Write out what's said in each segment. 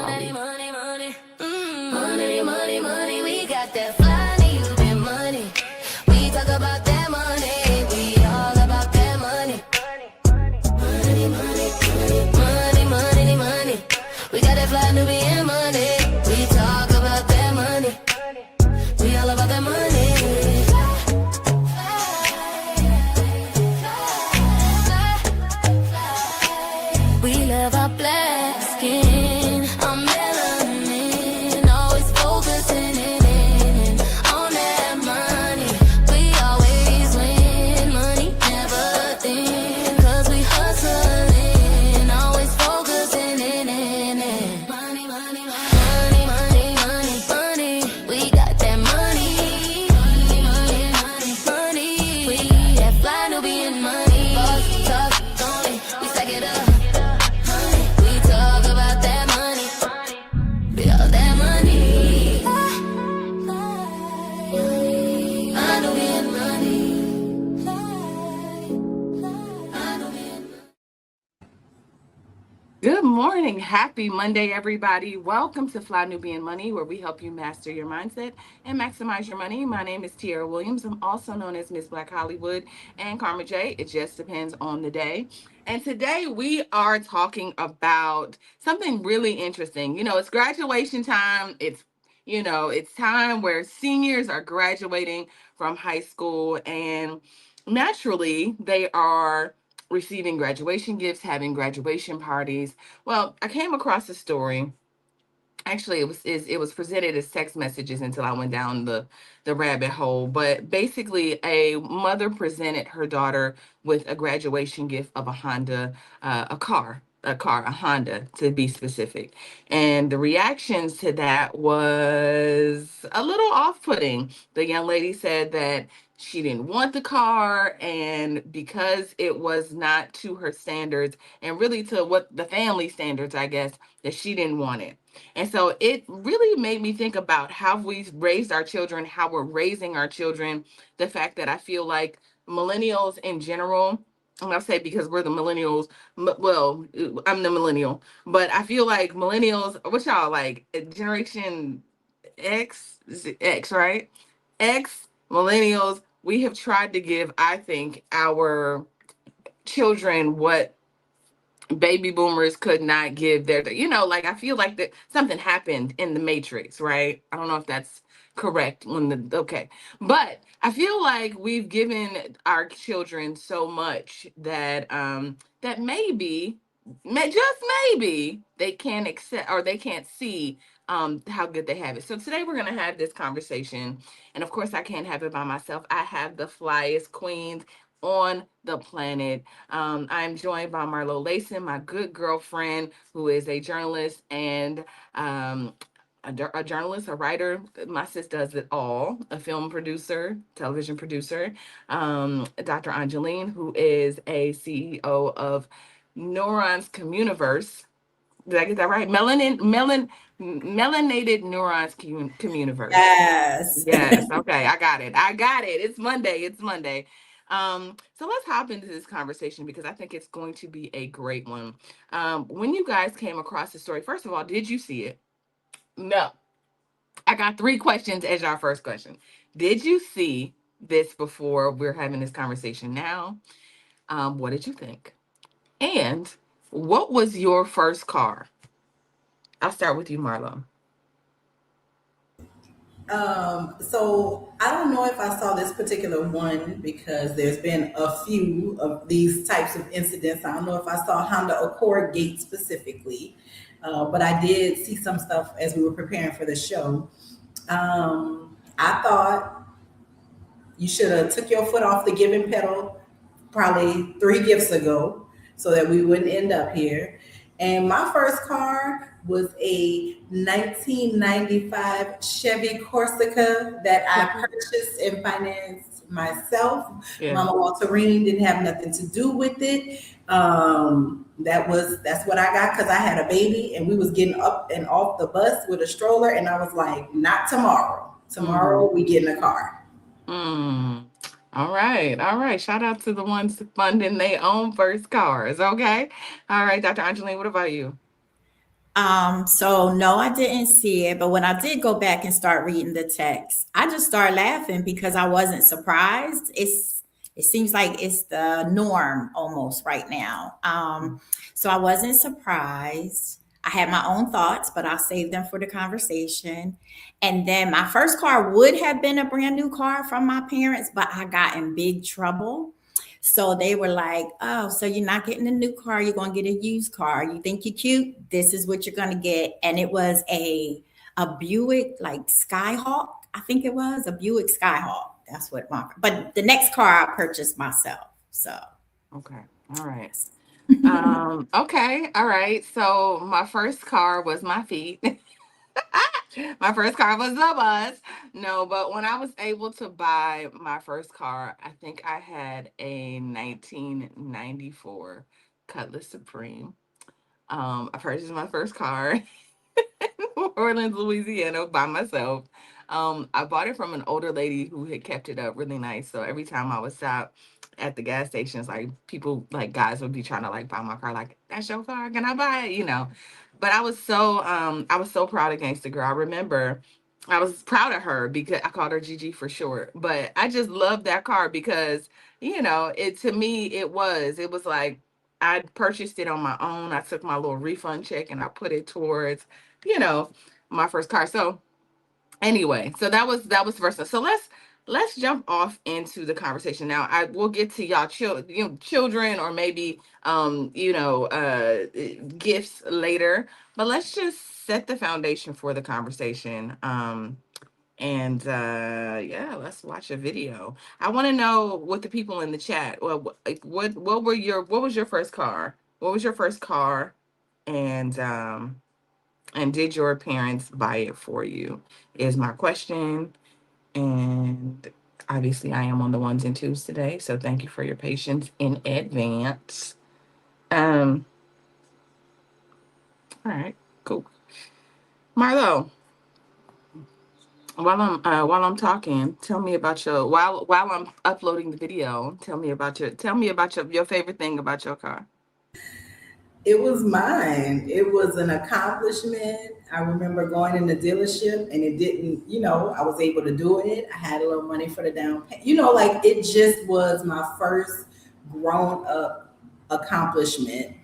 Money, we... money, money. Money, money, money. We got that fly, you been money. We talk about that money. We all about that money. Money, money, money. Money, money, money. We got that fly, Nubian money. We talk about that money. We all about that money. We love our black skin, our melanin, always focusing in on that money. We always win, money never thin, 'cause we hustling, always focusing in money, money, money, money, money, money. We got that money, money, money, money, money. We that fly Nubian money. Boss talk only, we stack it up. Good morning. Happy Monday, everybody. Welcome to Fly Nubian Money, where we help you master your mindset and maximize your money. My name is Tiara Williams. I'm also known as Miss Black Hollywood and Karma J. It just depends on the day. And today we are talking about something really interesting. You know, it's graduation time. It's time where seniors are graduating from high school, and naturally they are receiving graduation gifts, having graduation parties. Well, I came across a story. Actually, it was presented as text messages until I went down the rabbit hole. But basically, a mother presented her daughter with a graduation gift of a Honda, a Honda to be specific. And the reactions to that was a little off-putting. The young lady said that she didn't want the car, and because it was not to her standards and really to what the family standards, I guess, that she didn't want it. And so it really made me think about how we've raised our children, how we're raising our children. The fact that I feel like millennials in general, and I'll say because we're the millennials, well, I'm the millennial, but I feel like millennials, what y'all like, Generation X, right? X, millennials, we have tried to give, I think, our children what baby boomers could not give like I feel like that something happened in the matrix, right? I don't know if that's correct okay, but I feel like we've given our children so much that that just maybe they can't accept, or they can't see how good they have it. So today we're going to have this conversation, and of course I can't have it by myself. I have the flyest queens on the planet. I'm joined by Marlo Layson, my good girlfriend, who is a journalist and a journalist, a writer. My sis does it all. A film producer, television producer. Dr. Angeline, who is a CEO of Neurons Communiverse. Did I get that right? Melanated Neurons Communiverse. Yes. Yes. Okay. I got it. It's Monday. So let's hop into this conversation because I think it's going to be a great one. When you guys came across the story, first of all, did you see it? No. I got 3 questions as our first question. Did you see this before we're having this conversation now? What did you think? And what was your first car? I'll start with you, Marlo. So I don't know if I saw this particular one because there's been a few of these types of incidents. I don't know if I saw Honda Accord Gate specifically, but I did see some stuff as we were preparing for the show. I thought you should have took your foot off the giving pedal probably 3 gifts ago so that we wouldn't end up here. And my first car was a 1995 Chevy Corsica that I purchased and financed myself. Yeah. Mama Walterine didn't have nothing to do with it. That's what I got because I had a baby and we was getting up and off the bus with a stroller, and I was like, not tomorrow. Tomorrow we get in a car. All right. Shout out to the ones funding their own first cars. Okay. All right, Dr. Angeline, what about you? So no, I didn't see it, but when I did go back and start reading the text, I just started laughing because I wasn't surprised. It seems like it's the norm almost right now. So I wasn't surprised. I had my own thoughts, but I'll save them for the conversation. And then my first car would have been a brand new car from my parents, but I got in big trouble. So they were like, "Oh, so you're not getting a new car, you're gonna get a used car. You think you're cute? This is what you're gonna get." And it was a Buick like Skyhawk. I think it was a Buick Skyhawk. That's what my but the next car I purchased myself. So Okay. All right. yes. Okay. All right. So my first car was my feet. My first car was a bus. No, but when I was able to buy my first car, I think I had a 1994 Cutlass Supreme. I purchased my first car in New Orleans, Louisiana by myself. I bought it from an older lady who had kept it up really nice. So every time I would stop at the gas stations, like people, like guys would be trying to like buy my car, like, that's your car, can I buy it? But I was so proud of Gangsta Girl. I remember I was proud of her because I called her Gigi for short. But I just loved that car because, it to me it was like I purchased it on my own. I took my little refund check and I put it towards, you know, my first car. So anyway, so that was first. So let's jump off into the conversation now. I will get to y'all children or maybe gifts later, but let's just set the foundation for the conversation. And yeah, let's watch a video. I want to know what the people in the chat. Well, what was your first car? What was your first car? And did your parents buy it for you? Is my question. And obviously, I am on the ones and twos today, so thank you for your patience in advance. Um, all right, cool. Marlo, while I'm talking, tell me about your while I'm uploading the video. Tell me about your favorite thing about your car. It was mine. It was an accomplishment. I remember going in the dealership and it didn't, I was able to do it. I had a little money for the down payment. Like it just was my first grown up accomplishment.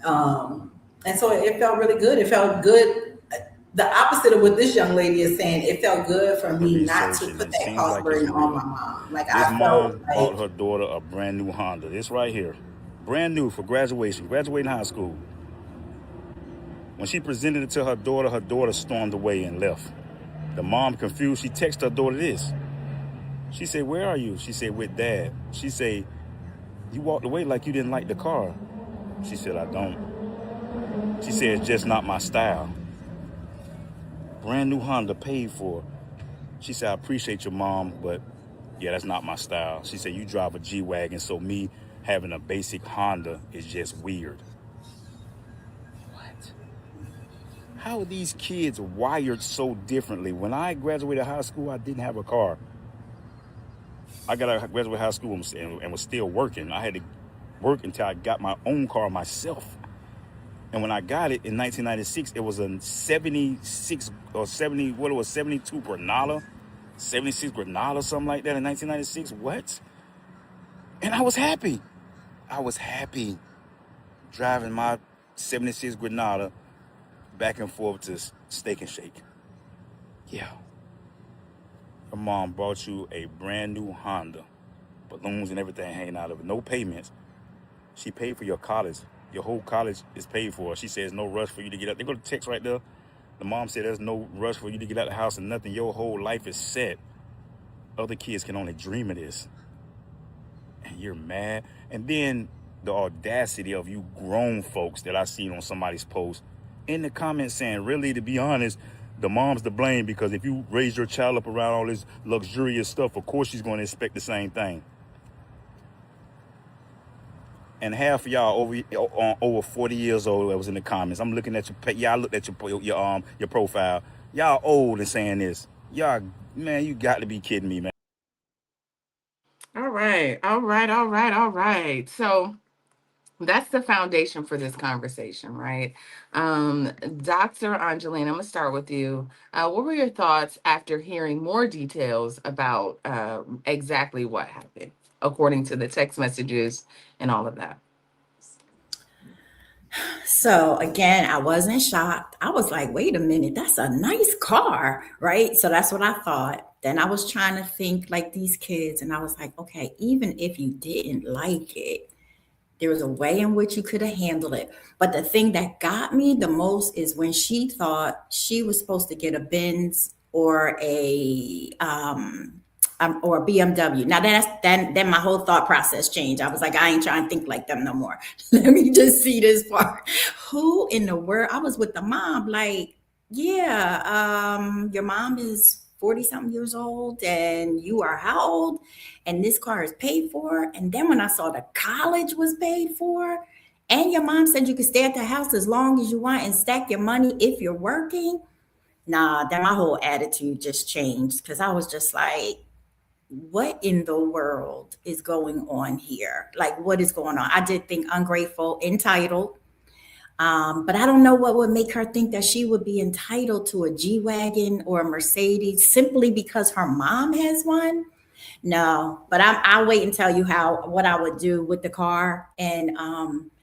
And so it felt really good. It felt good. The opposite of what this young lady is saying, it felt good for me not to Researching, put it that seems cost like it's burden on real. my mom. Like This I felt mom bought like her daughter a brand new Honda. This right here, brand new for graduating high school. When she presented it to her daughter stormed away and left. The mom, confused, she texted her daughter this. She said, "Where are you?" She said, "With dad." She said, "You walked away like you didn't like the car." She said, "I don't." She said, "It's just not my style." Brand new Honda, paid for. She said, "I appreciate your mom, but yeah, that's not my style." She said, "You drive a G-Wagon, so me having a basic Honda is just weird." What? How are these kids wired so differently? When I graduated high school, I didn't have a car. I got out of graduate high school and was still working. I had to work until I got my own car myself. And when I got it in 1996, it was a 76 or 70, what it was, 72 Granada, 76 Granada, something like that in 1996. What? And I was happy. I was happy driving my 76 Granada back and forth to Steak and Shake. Yeah. Your mom bought you a brand new Honda, balloons and everything hanging out of it, no payments. She paid for your college. Your whole college is paid for. She says no rush for you to get out. They go to text right there. The mom said there's no rush for you to get out of the house and nothing. Your whole life is set. Other kids can only dream of this. And you're mad. And then the audacity of you grown folks that I seen on somebody's post in the comments saying, really, to be honest, the mom's to blame because if you raise your child up around all this luxurious stuff, of course she's going to expect the same thing. And half of y'all over 40 years old that was in the comments. I'm looking at y'all looked at your profile. Y'all old and saying this. Y'all, man, you got to be kidding me, man. All right, all right, all right, all right. So That's the foundation for this conversation, right? Dr. Angeline, I'm gonna start with you. What were your thoughts after hearing more details about exactly what happened, according to the text messages and all of that? So again, I wasn't shocked. I was like, wait a minute, that's a nice car, right? So that's what I thought. Then I was trying to think like these kids, and I was like, okay, even if you didn't like it, there was a way in which you could have handled it. But the thing that got me the most is when she thought she was supposed to get a Benz or a BMW. Now then my whole thought process changed. I was like, I ain't trying to think like them no more. Let me just see this part. Who in the world? I was with the mom, like, yeah, your mom is 40 something years old and you are how old? And this car is paid for. And then when I saw the college was paid for, and your mom said you could stay at the house as long as you want and stack your money if you're working. Nah, then my whole attitude just changed because I was just like, what in the world is going on here? Like, what is going on? I did think ungrateful, entitled. But I don't know what would make her think that she would be entitled to a G Wagon or a Mercedes simply because her mom has one. No, but I'll wait and tell you what I would do with the car and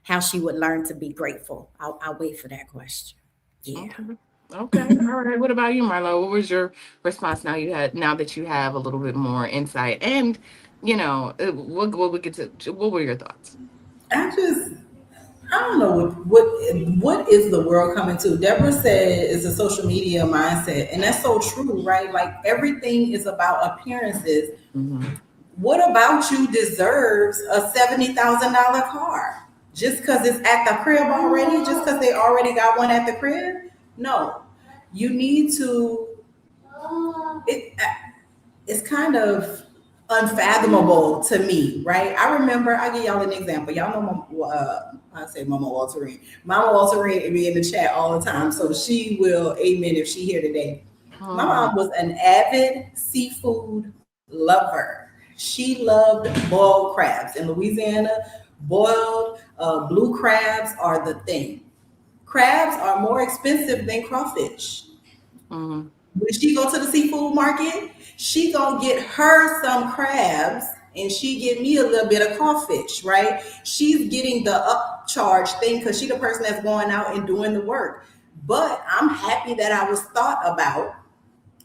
how she would learn to be grateful. I'll wait for that question. Yeah. Okay. Okay. All right. What about you, Marlo? What was your response now that you have a little bit more insight and what we get to what were your thoughts? I just, I don't know what is the world coming to. Deborah said it's a social media mindset, and that's so true, right? Like everything is about appearances. Mm-hmm. What about you deserves a $70,000 car just because it's at the crib already? Just because they already got one at the crib? No, you need to. It it's kind of unfathomable to me, right? I remember, I give y'all an example. Y'all know, I say Mama Walterine. Mama Walterine be in the chat all the time, so she will amen if she here today. My Oh. mom was an avid seafood lover. She loved boiled crabs. In Louisiana, boiled blue crabs are the thing. Crabs are more expensive than crawfish. Mm-hmm. When she go to the seafood market, she gonna get her some crabs and she get me a little bit of crawfish, right? She's getting the upcharge thing because she the person that's going out and doing the work. But I'm happy that I was thought about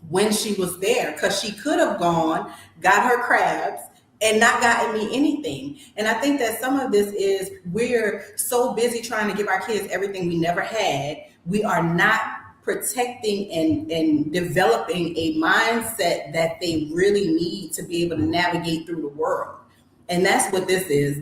when she was there because she could have gone, got her crabs, and not gotten me anything. And I think that some of this is we're so busy trying to give our kids everything we never had. We are not protecting and developing a mindset that they really need to be able to navigate through the world. And that's what this is.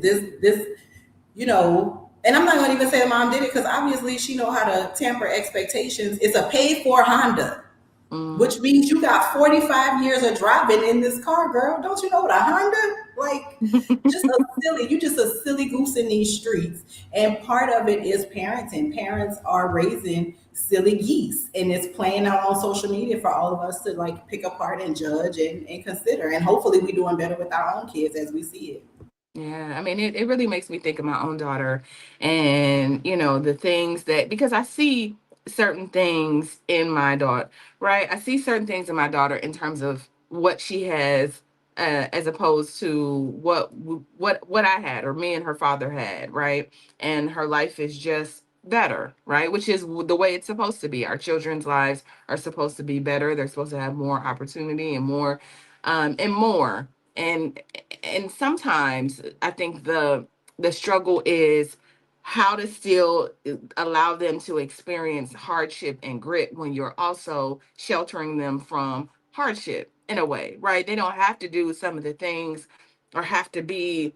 And I'm not going to even say mom did it because obviously she know how to temper expectations. It's a paid for Honda, Mm-hmm. which means you got 45 years of driving in this car, girl. Don't you know what a Honda? Like, you just a silly goose in these streets. And part of it is parenting. Parents are raising silly geese, and it's playing out on social media for all of us to like pick apart and judge and consider. And hopefully, we're doing better with our own kids as we see it. Yeah, I mean, it really makes me think of my own daughter and, the things that, because I see certain things in my daughter, right? I see certain things in my daughter in terms of what she has, as opposed to what I had or me and her father had, right? And her life is just better, right? Which is the way it's supposed to be. Our children's lives are supposed to be better. They're supposed to have more opportunity and more, and more. And sometimes I think the struggle is how to still allow them to experience hardship and grit when you're also sheltering them from hardship in a way, right? They don't have to do some of the things or have to be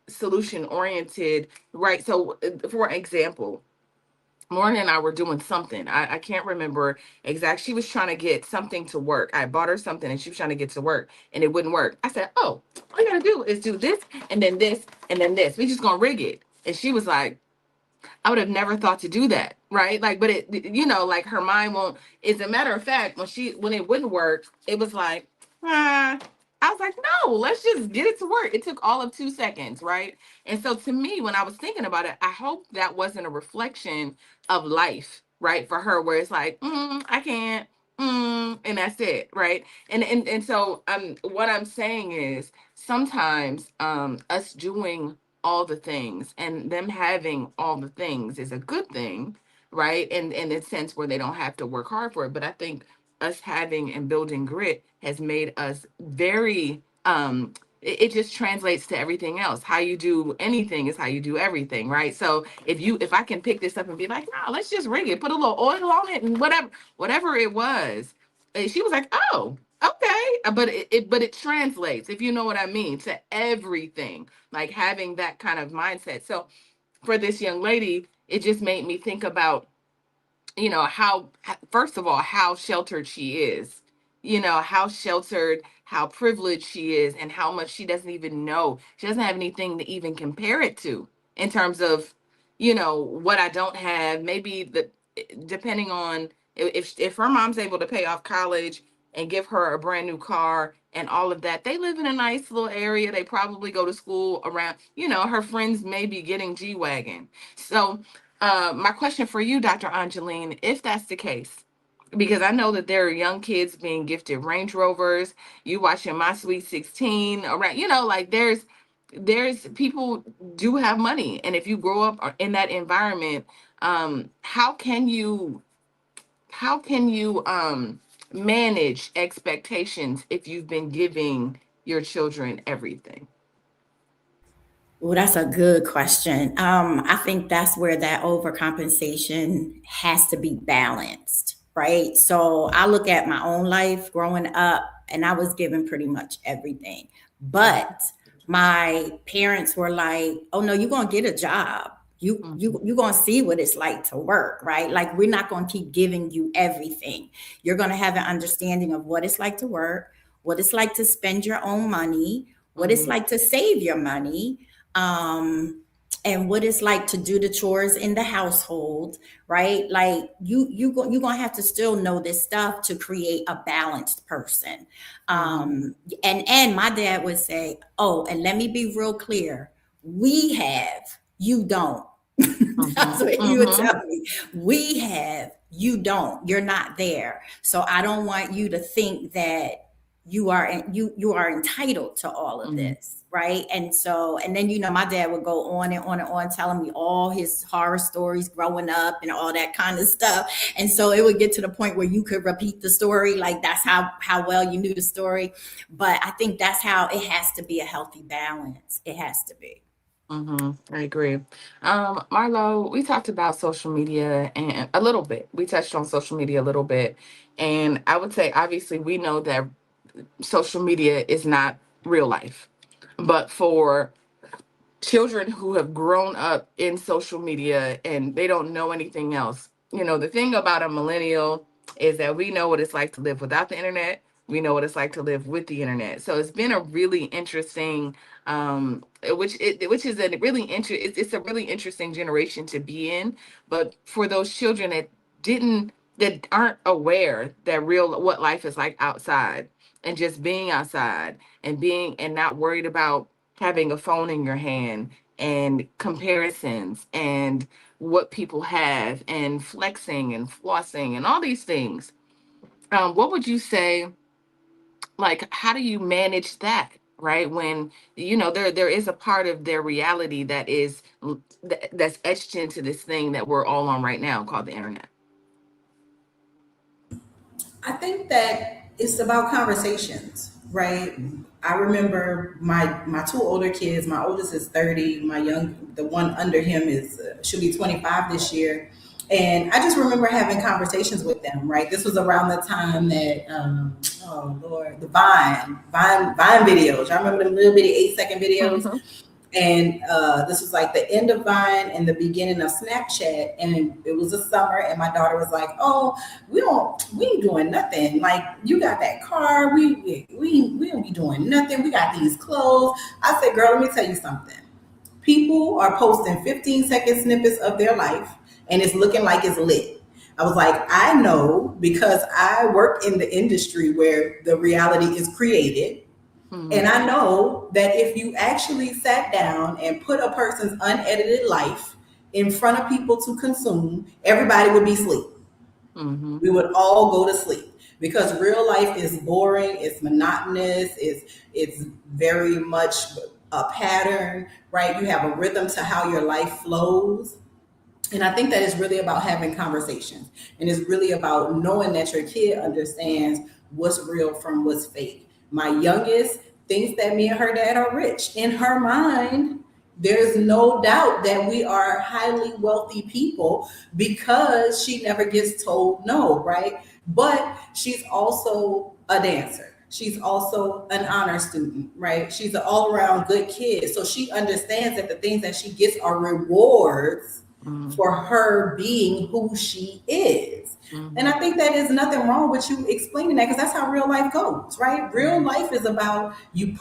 solution oriented, right? So for example, Lauren and I were doing something. I can't remember exact. She was trying to get something to work. I bought her something and she was trying to get to work and it wouldn't work. I said, "Oh, all you gotta do is do this and then this and then this. We just gonna rig it." And she was like, "I would have never thought to do that." Right. Like, but like her mind won't, as a matter of fact, when it wouldn't work, it was like, ah. I was like, no, let's just get it to work. It took all of 2 seconds, right? And so to me, when I was thinking about it, I hope that wasn't a reflection of life, right? For her, where it's like, I can't, and that's it, right? And so what I'm saying is sometimes us doing all the things and them having all the things is a good thing, right? And in a sense where they don't have to work hard for it. But I think us having and building grit has made us very it just translates to everything else. How you do anything is how you do everything, right? So if I can pick this up and be like, no, let's just ring it, put a little oil on it and whatever it was. And she was like, oh, okay. But it translates, if you know what I mean, to everything, like having that kind of mindset. So for this young lady, it just made me think about, how, first of all, how sheltered she is, how sheltered, how privileged she is, and how much she doesn't even know. She doesn't have anything to even compare it to in terms of, what I don't have. Maybe depending on if her mom's able to pay off college and give her a brand new car and all of that. They live in a nice little area. They probably go to school around, her friends may be getting G-Wagon. So my question for you, Dr. Angeline, if that's the case, because I know that there are young kids being gifted Range Rovers, you watching My Sweet 16 around, like there's people do have money. And if you grow up in that environment, how can you manage expectations if you've been giving your children everything? Well, that's a good question. I think that's where that overcompensation has to be balanced, right? So I look at my own life growing up, and I was given pretty much everything. But my parents were like, "Oh no, you're gonna get a job. You're gonna see what it's like to work, right? Like we're not gonna keep giving you everything. You're gonna have an understanding of what it's like to work, what it's like to spend your own money, what it's Mhm. like to save your money, and what it's like to do the chores in the household, right? Like you're gonna have to still know this stuff to create a balanced person. Mhm. And my dad would say, "Oh, and let me be real clear: we have, you don't." That's Mhm. what he would Mhm. tell me. We have, you don't. You're not there. So I don't want you to think that you are entitled to all of Mhm. this, right? And so, and then my dad would go on and on and on telling me all his horror stories growing up and all that kind of stuff. And so it would get to the point where you could repeat the story, like that's how well you knew the story. But I think that's how it has to be, a healthy balance. It has to be. I agree. Marlo, we talked about social media and a little bit. We touched on social media a little bit. And I would say, obviously, we know that social media is not real life. But for children who have grown up in social media and they don't know anything else. The thing about a millennial is that we know what it's like to live without the internet. We know what it's like to live with the internet. So it's been a really interesting, which is a really it's a really interesting generation to be in. But for those children that aren't aware that real what life is like outside and just being outside and being and not worried about having a phone in your hand and comparisons and what people have and flexing and flossing and all these things. What would you say, like, how do you manage that? Right, when there is a part of their reality that is that's etched into this thing that we're all on right now called the internet. I think that it's about conversations, right? I remember my two older kids. My oldest is 30. The one under him is should be 25 this year. And I just remember having conversations with them, right? This was around the time that, oh Lord, the Vine videos. I remember them little bitty 8-second videos. Mhm. And this was like the end of Vine and the beginning of Snapchat. And it was a summer, and my daughter was like, "Oh, we ain't doing nothing. Like you got that car, we don't be doing nothing. We got these clothes." I said, "Girl, let me tell you something. People are posting 15-second snippets of their life, and it's looking like it's lit." I was like, "I know because I work in the industry where the reality is created." And I know that if you actually sat down and put a person's unedited life in front of people to consume, everybody would be asleep. Mm-hmm. We would all go to sleep because real life is boring, it's monotonous, it's very much a pattern, right? You have a rhythm to how your life flows. And I think that it's really about having conversations. And it's really about knowing that your kid understands what's real from what's fake. My youngest thinks that me and her dad are rich. In her mind, there's no doubt that we are highly wealthy people because she never gets told no, right? But she's also a dancer. She's also an honor student, right? She's an all around good kid. So she understands that the things that she gets are rewards for her being who she is. And I think that is nothing wrong with you explaining that because that's how real life goes, right? Real life is about you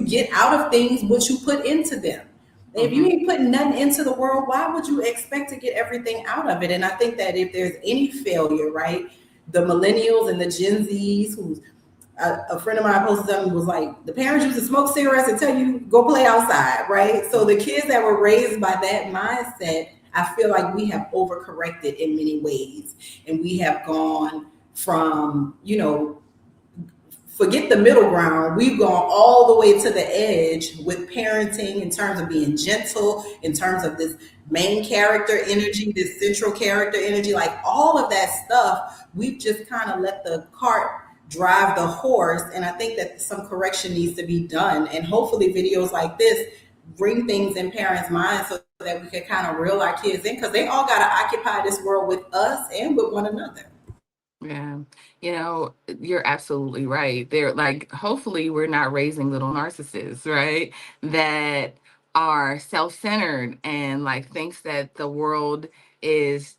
get out of things what you put into them. If you ain't putting nothing into the world, why would you expect to get everything out of it? And I think that if there's any failure, right, the millennials and the Gen Zs, who's a friend of mine posted something was like, the parents used to smoke cigarettes and tell you go play outside, right? So the kids that were raised by that mindset, I feel like we have overcorrected in many ways, and we have gone from forget the middle ground. We've gone all the way to the edge with parenting in terms of being gentle, in terms of this main character energy, this central character energy, like all of that stuff. We've just kind of let the cart drive the horse. And I think that some correction needs to be done. And hopefully videos like this bring things in parents' minds so that we can kind of reel our kids in because they all got to occupy this world with us and with one another. Yeah, you're absolutely right. They're like, hopefully, we're not raising little narcissists, right? That are self-centered and like thinks that the world is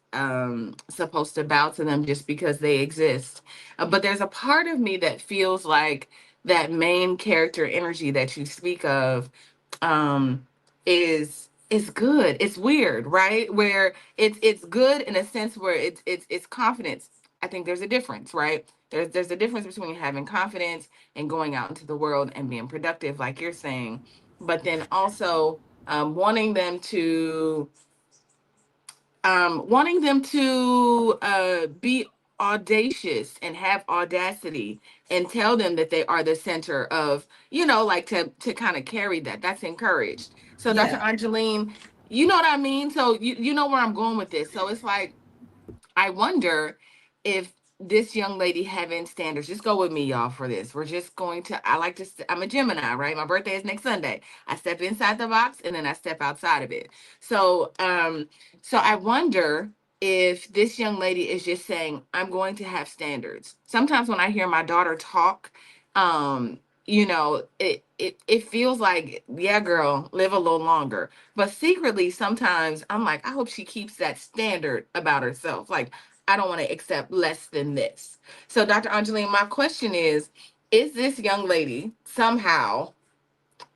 supposed to bow to them just because they exist. But there's a part of me that feels like that main character energy that you speak of um is good. It's weird, right? Where it's good in a sense where it's confidence. I think there's a difference, right? There's a difference between having confidence and going out into the world and being productive, like you're saying, but then also wanting them to be audacious and have audacity and tell them that they are the center of, like to kind of carry that. That's encouraged. So, Dr. Yeah. Angeline, you know what I mean? So you know where I'm going with this. So it's like I wonder if this young lady having standards, just go with me, y'all, for this. We're just going to, I'm a Gemini, right? My birthday is next Sunday. I step inside the box and then I step outside of it. So, so I wonder if this young lady is just saying, I'm going to have standards. Sometimes when I hear my daughter talk, it feels like, yeah, girl, live a little longer. But secretly, sometimes I'm like, I hope she keeps that standard about herself. Like, I don't want to accept less than this. So, Dr. Angeline, my question is this young lady somehow,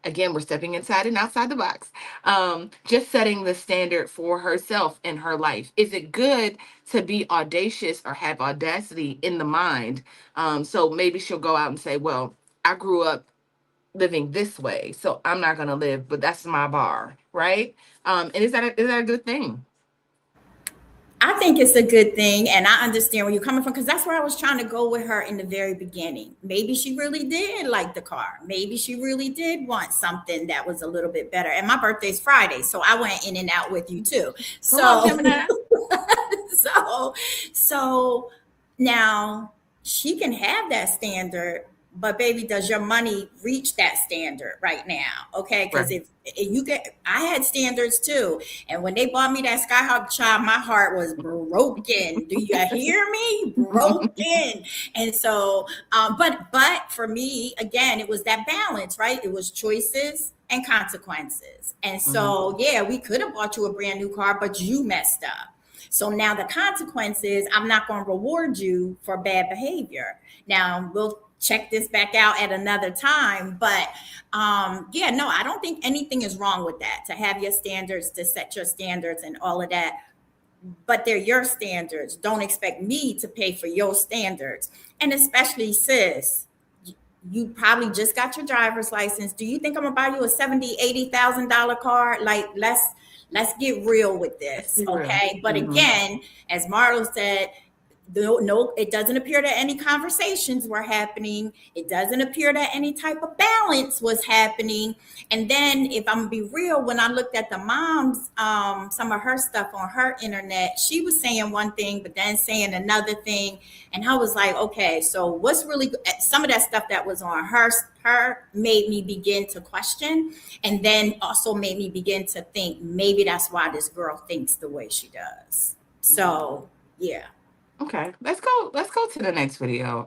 again, we're stepping inside and outside the box, just setting the standard for herself in her life? Is it good to be audacious or have audacity in the mind? So maybe she'll go out and say, well, I grew up living this way, so I'm not going to live, but that's my bar, right? And is that a good thing? I think it's a good thing, and I understand where you're coming from because that's where I was trying to go with her in the very beginning. Maybe she really did like the car. Maybe she really did want something that was a little bit better. And my birthday's Friday, so I went in and out with you too. Come on, So, Gemini. so now she can have that standard, but baby, does your money reach that standard right now? Okay, because Right. if you get, I had standards too, and when they bought me that Skyhawk child, my heart was broken. Do you hear me? Broken. And so, but for me, again, it was that balance, right? It was choices and consequences. And so, yeah, we could have bought you a brand new car, but you messed up. So now the consequence is I'm not going to reward you for bad behavior. Now we'll check this back out at another time. But yeah, no, I don't think anything is wrong with that, to have your standards, to set your standards and all of that. But they're your standards. Don't expect me to pay for your standards. And especially, sis, you probably just got your driver's license. Do you think I'm gonna buy you a $70,000-$80,000 car? Like, let's get real with this, okay? But again, as Marlo said, no, it doesn't appear that any conversations were happening. It doesn't appear that any type of balance was happening. And then, if I'm gonna be real, when I looked at the mom's some of her stuff on her internet, she was saying one thing but then saying another thing, and I was like, okay, so what's really some of that stuff that was on her made me begin to question, and then also made me begin to think maybe that's why this girl thinks the way she does. So yeah. Okay, let's go to the next video.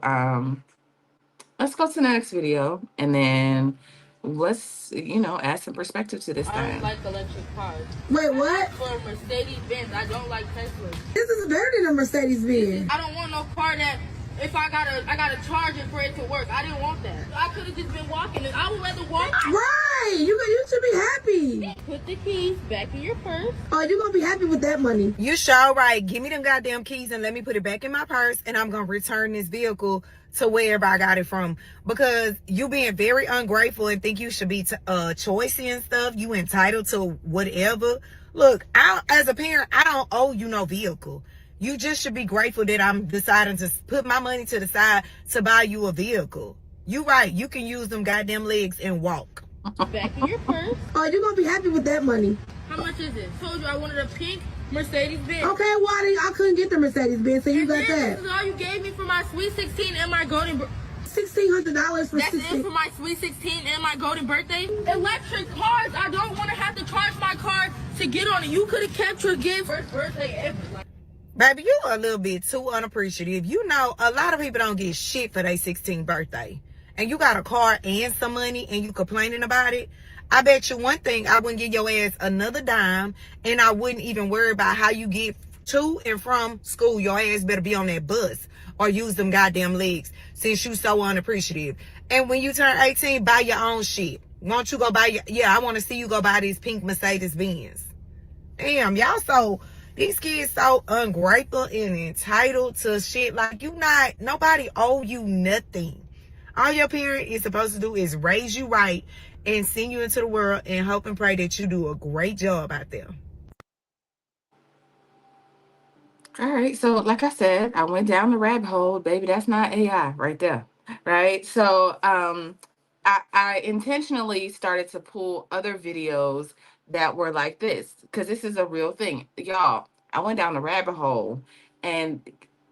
Let's go to the next video, and then let's add some perspective to this I don't thing. like electric cars. Wait, what? For a Mercedes Benz, I don't like Teslas. This is better than a Mercedes Benz. I don't want no car that if I gotta charge it for it to work. I didn't want that. I could have just been walking. I would rather walk. Right, you should be happy. Put the keys back in your purse. Oh, you're gonna be happy with that money. You sure right. Give me them goddamn keys and let me put it back in my purse, and I'm gonna return this vehicle to wherever I got it from. Because you being very ungrateful and think you should be choicey and stuff. You entitled to whatever. Look, as a parent, I don't owe you no vehicle. You just should be grateful that I'm deciding to put my money to the side to buy you a vehicle. You right. You can use them goddamn legs and walk. Back in your purse. Oh, you're gonna be happy with that money. How much is it? Told you I wanted a pink Mercedes Benz. Okay, I couldn't get the Mercedes Benz, so you got that. This is all you gave me for my sweet 16 and my golden. $1,600 for That's it for my sweet 16 and my golden birthday. Electric cars. I don't want to have to charge my car to get on it. You could have kept your gift. First birthday ever. Baby, you a little bit too unappreciative. You know, a lot of people don't get shit for their 16th birthday. And you got a car and some money and you complaining about it. I bet you one thing, I wouldn't give your ass another dime, and I wouldn't even worry about how you get to and from school. Your ass better be on that bus or use them goddamn legs since you so unappreciative. And when you turn 18, buy your own shit. Won't you go buy I want to see you go buy these pink Mercedes Benz. Damn, y'all these kids so ungrateful and entitled to shit. Like, nobody owe you nothing. All your parent is supposed to do is raise you right and send you into the world and hope and pray that you do a great job out there. All right, so like I said, I went down the rabbit hole, baby. That's not AI right there, right? So I intentionally started to pull other videos that were like this, because this is a real thing, y'all. I went down the rabbit hole, and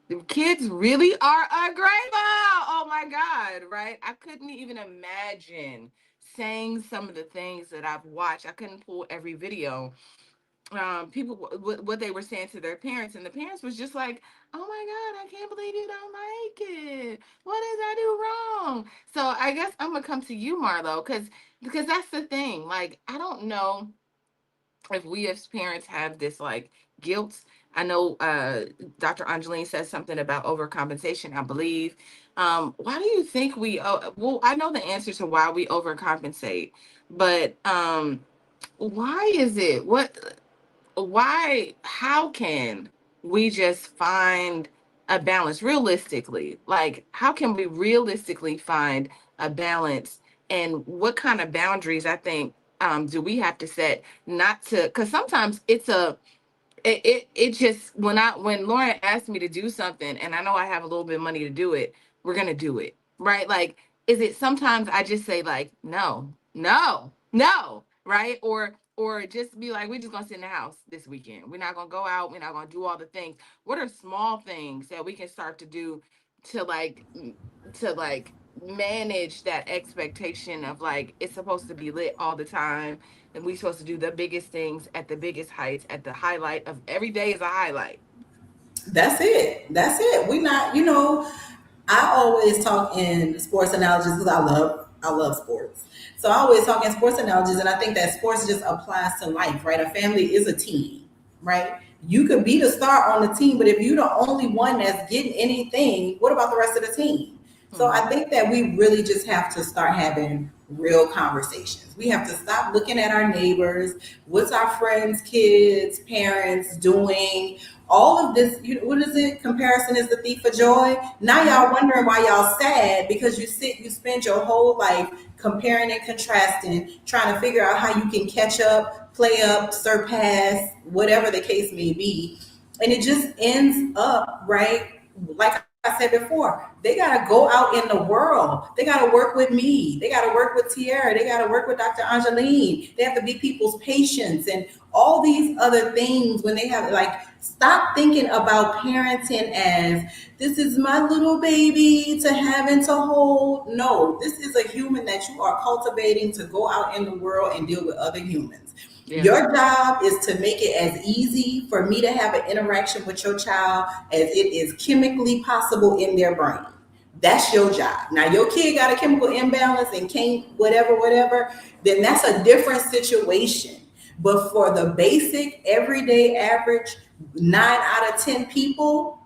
the kids really are ungrateful. Oh my God, right? I couldn't even imagine saying some of the things that I've watched. I couldn't pull every video. People, what they were saying to their parents, and the parents was just like, oh my God, I can't believe you don't like it. What did I do wrong? So I guess I'm gonna come to you, Marlo, because that's the thing. Like, I don't know if we as parents have this like guilt. I know Dr. Angeline says something about overcompensation, I believe. Why do you think well, I know the answer to why we overcompensate, but why is it? How can we just find a balance realistically? Like, how can we realistically find a balance, and what kind of boundaries, I think, do we have to set, not to, because sometimes it just, when Lauren asked me to do something and I know I have a little bit of money to do it, we're gonna do it, right? Like, is it sometimes I just say like, no, right? Or just be like, we're just gonna sit in the house this weekend. We're not gonna go out, we're not gonna do all the things. What are small things that we can start to do to manage that expectation of like, it's supposed to be lit all the time, and we're supposed to do the biggest things at the biggest heights, at the highlight of every day is a highlight. That's it. We not, I always talk in sports analogies because I love sports. So I always talk in sports analogies, and I think that sports just applies to life, right? A family is a team, right? You could be the star on the team, but if you're the only one that's getting anything, what about the rest of the team? So I think that we really just have to start having real conversations. We have to stop looking at our neighbors, what's our friends' kids, parents doing, all of this, what is it? Comparison is the thief of joy. Now y'all wondering why y'all sad because you spend your whole life comparing and contrasting, trying to figure out how you can catch up, play up, surpass, whatever the case may be. And it just ends up, right? Like I said before, they got to go out in the world. They got to work with me. They got to work with Tiara. They got to work with Dr. Angeline. They have to be people's patients and all these other things when they have, like, stop thinking about parenting as this is my little baby to have and to hold. No, this is a human that you are cultivating to go out in the world and deal with other humans. Yeah. Your job is to make it as easy for me to have an interaction with your child as it is chemically possible in their brain. That's your job. Now, your kid got a chemical imbalance and can't whatever, then that's a different situation. But for the basic, everyday, average 9 out of 10 people,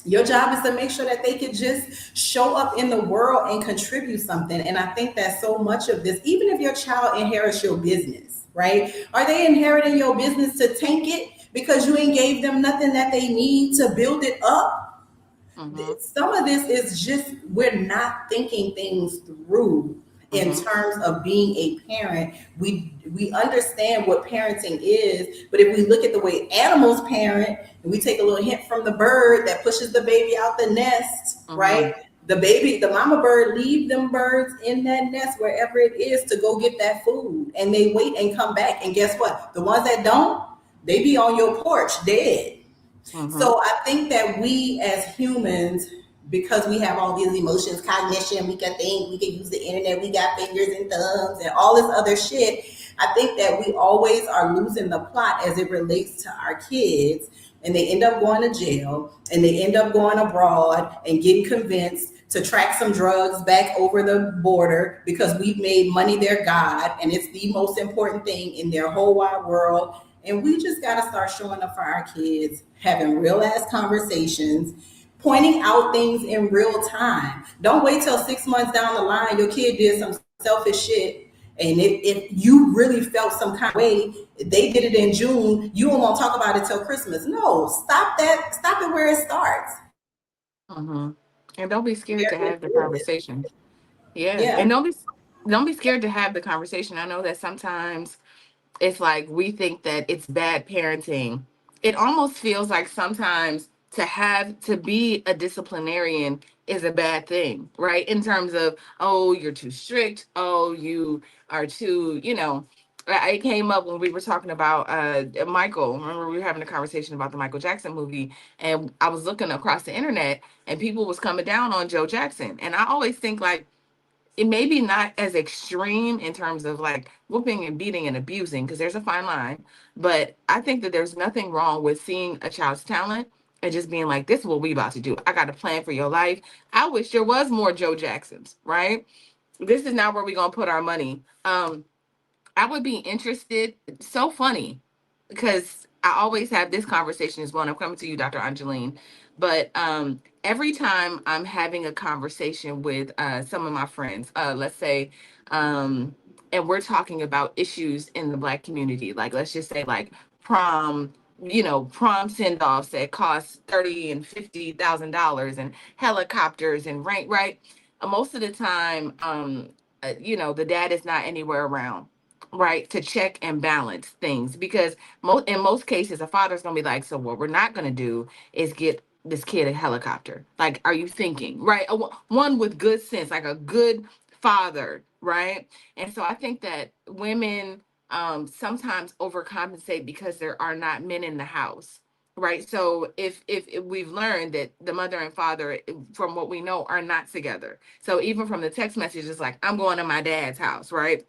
your job is to make sure that they can just show up in the world and contribute something. And I think that so much of this, even if your child inherits your business, right? Are they inheriting your business to tank it because you ain't gave them nothing that they need to build it up? Some of this is just we're not thinking things through in terms of being a parent. We understand what parenting is, but if we look at the way animals parent and we take a little hint from the bird that pushes the baby out the nest, right? The mama bird leave them birds in that nest wherever it is to go get that food, and they wait and come back, and guess what? The ones that don't, they be on your porch dead. So I think that we as humans, because we have all these emotions, cognition, we can think, we can use the internet, we got fingers and thumbs and all this other shit. I think that we always are losing the plot as it relates to our kids, and they end up going to jail and they end up going abroad and getting convinced to track some drugs back over the border because we've made money their God and it's the most important thing in their whole wide world. And we just got to start showing up for our kids, having real ass conversations, pointing out things in real time. Don't wait till 6 months down the line, your kid did some selfish shit. And if you really felt some kind of way, they did it in June, you don't want to talk about it till Christmas. No, stop that. Stop it where it starts. And don't be scared to have the conversation. Yeah. Yeah. And don't be scared to have the conversation. I know that sometimes it's like we think that it's bad parenting. It almost feels like sometimes to be a disciplinarian is a bad thing, right? In terms of, oh, you're too strict. Oh, you are too, I came up when we were talking about Michael. Remember, we were having a conversation about the Michael Jackson movie, and I was looking across the internet, and people was coming down on Joe Jackson. And I always think, like, it may be not as extreme in terms of like whooping and beating and abusing, because there's a fine line. But I think that there's nothing wrong with seeing a child's talent and just being like, this is what we about to do. I got a plan for your life. I wish there was more Joe Jacksons, right? This is not where we're gonna put our money. I would be interested. So funny, because I always have this conversation as well. And I'm coming to you, Dr. Angeline. But every time I'm having a conversation with some of my friends, let's say, and we're talking about issues in the Black community, like let's just say like prom, prom send-offs that cost $30,000 and $50,000 and helicopters and rank, right? Most of the time, the dad is not anywhere around, right, to check and balance things, because in most cases a father's gonna be like, so what we're not gonna do is get this kid a helicopter. Like, are you thinking, right? One with good sense, like a good father, right? And so I think that women sometimes overcompensate because there are not men in the house, right? So if we've learned that the mother and father, from what we know, are not together, so even from the text messages, like, I'm going to my dad's house, right?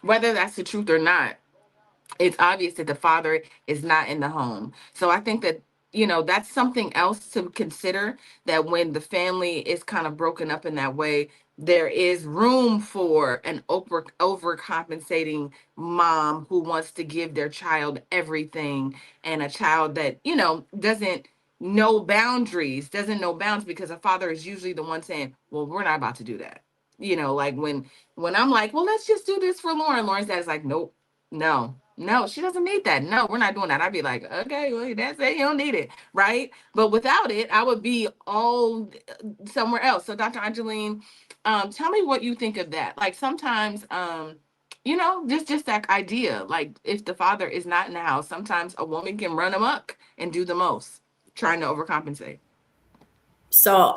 Whether that's the truth or not, it's obvious that the father is not in the home. So I think that, that's something else to consider, that when the family is kind of broken up in that way, there is room for an overcompensating mom who wants to give their child everything, and a child that, doesn't know boundaries, doesn't know bounds, because a father is usually the one saying, well, we're not about to do that. Like when I'm like, well, let's just do this for Lauren. Lauren's dad is like, nope, no, No, she doesn't need that. No, we're not doing that. I'd be like, okay, well, that's it. You don't need it, right? But without it, I would be all somewhere else. So, Dr. Angeline, tell me what you think of that. Like sometimes, just that idea. Like if the father is not in the house, sometimes a woman can run amok and do the most, trying to overcompensate. So,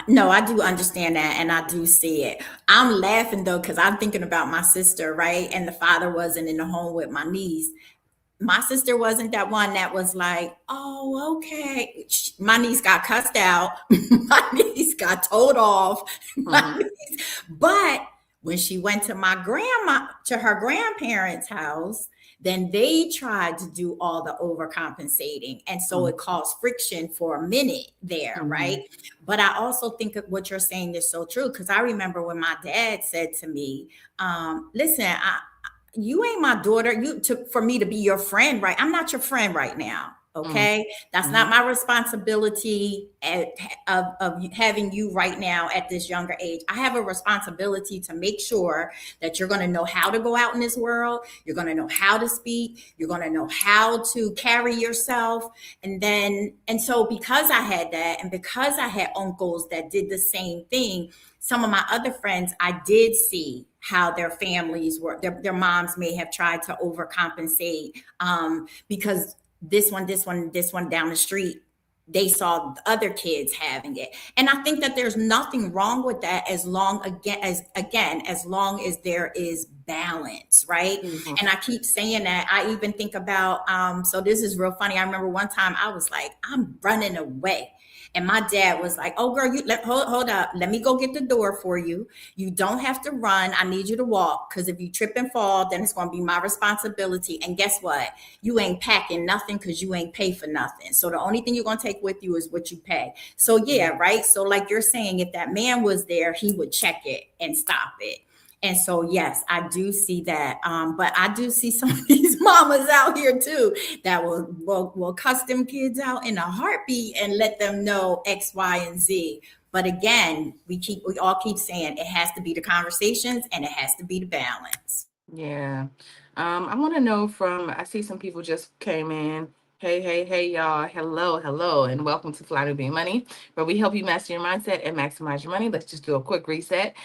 no, I do understand that and I do see it. I'm laughing though, because I'm thinking about my sister, right? And the father wasn't in the home with my niece. My sister wasn't that one that was like, oh, okay. My niece got cussed out. My niece got told off. Mm-hmm. But when she went to her grandparents' house, then they tried to do all the overcompensating. And so it caused friction for a minute there, Mm-hmm. right? But I also think of what you're saying is so true. Because I remember when my dad said to me, listen, you ain't my daughter. You took for me to be your friend, right? I'm not your friend right now. Okay. That's not my responsibility of having you right now at this younger age. I have a responsibility to make sure that you're going to know how to go out in this world. You're going to know how to speak. You're going to know how to carry yourself. And so because I had that, and because I had uncles that did the same thing, some of my other friends, I did see how their families were, their moms may have tried to overcompensate because this one down the street, they saw other kids having it. And I think that there's nothing wrong with that as long as there is balance, right? Mm-hmm. And I keep saying that. I even think about, so this is real funny. I remember one time I was like, I'm running away. And my dad was like, oh, girl, hold up. Let me go get the door for you. You don't have to run. I need you to walk. Because if you trip and fall, then it's going to be my responsibility. And guess what? You ain't packing nothing because you ain't pay for nothing. So the only thing you're going to take with you is what you pay. So yeah, right? So like you're saying, if that man was there, he would check it and stop it. And so, yes, I do see that. But I do see some of these mamas out here too that will cuss them kids out in a heartbeat and let them know X, Y, and Z. But again, we all keep saying it has to be the conversations and it has to be the balance. Yeah. I want to know I see some people just came in. Hey, y'all. Hello, and welcome to Fly to Be Money, where we help you master your mindset and maximize your money. Let's just do a quick reset.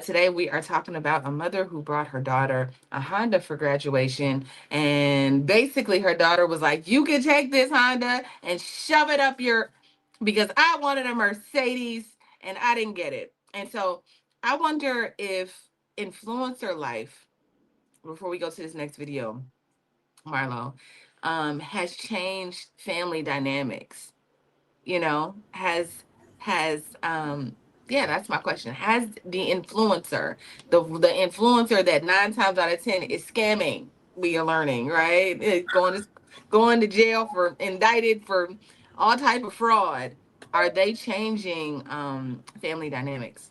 Today, we are talking about a mother who brought her daughter a Honda for graduation. And basically, her daughter was like, you can take this Honda and shove it up because I wanted a Mercedes and I didn't get it. And so I wonder if influencer life, before we go to this next video, Marlo, has changed family dynamics. You know, has yeah, that's my question. Has the influencer that 9 times out of 10 is scamming, we are learning, right? Going to jail for indicted for all type of fraud. Are they changing family dynamics?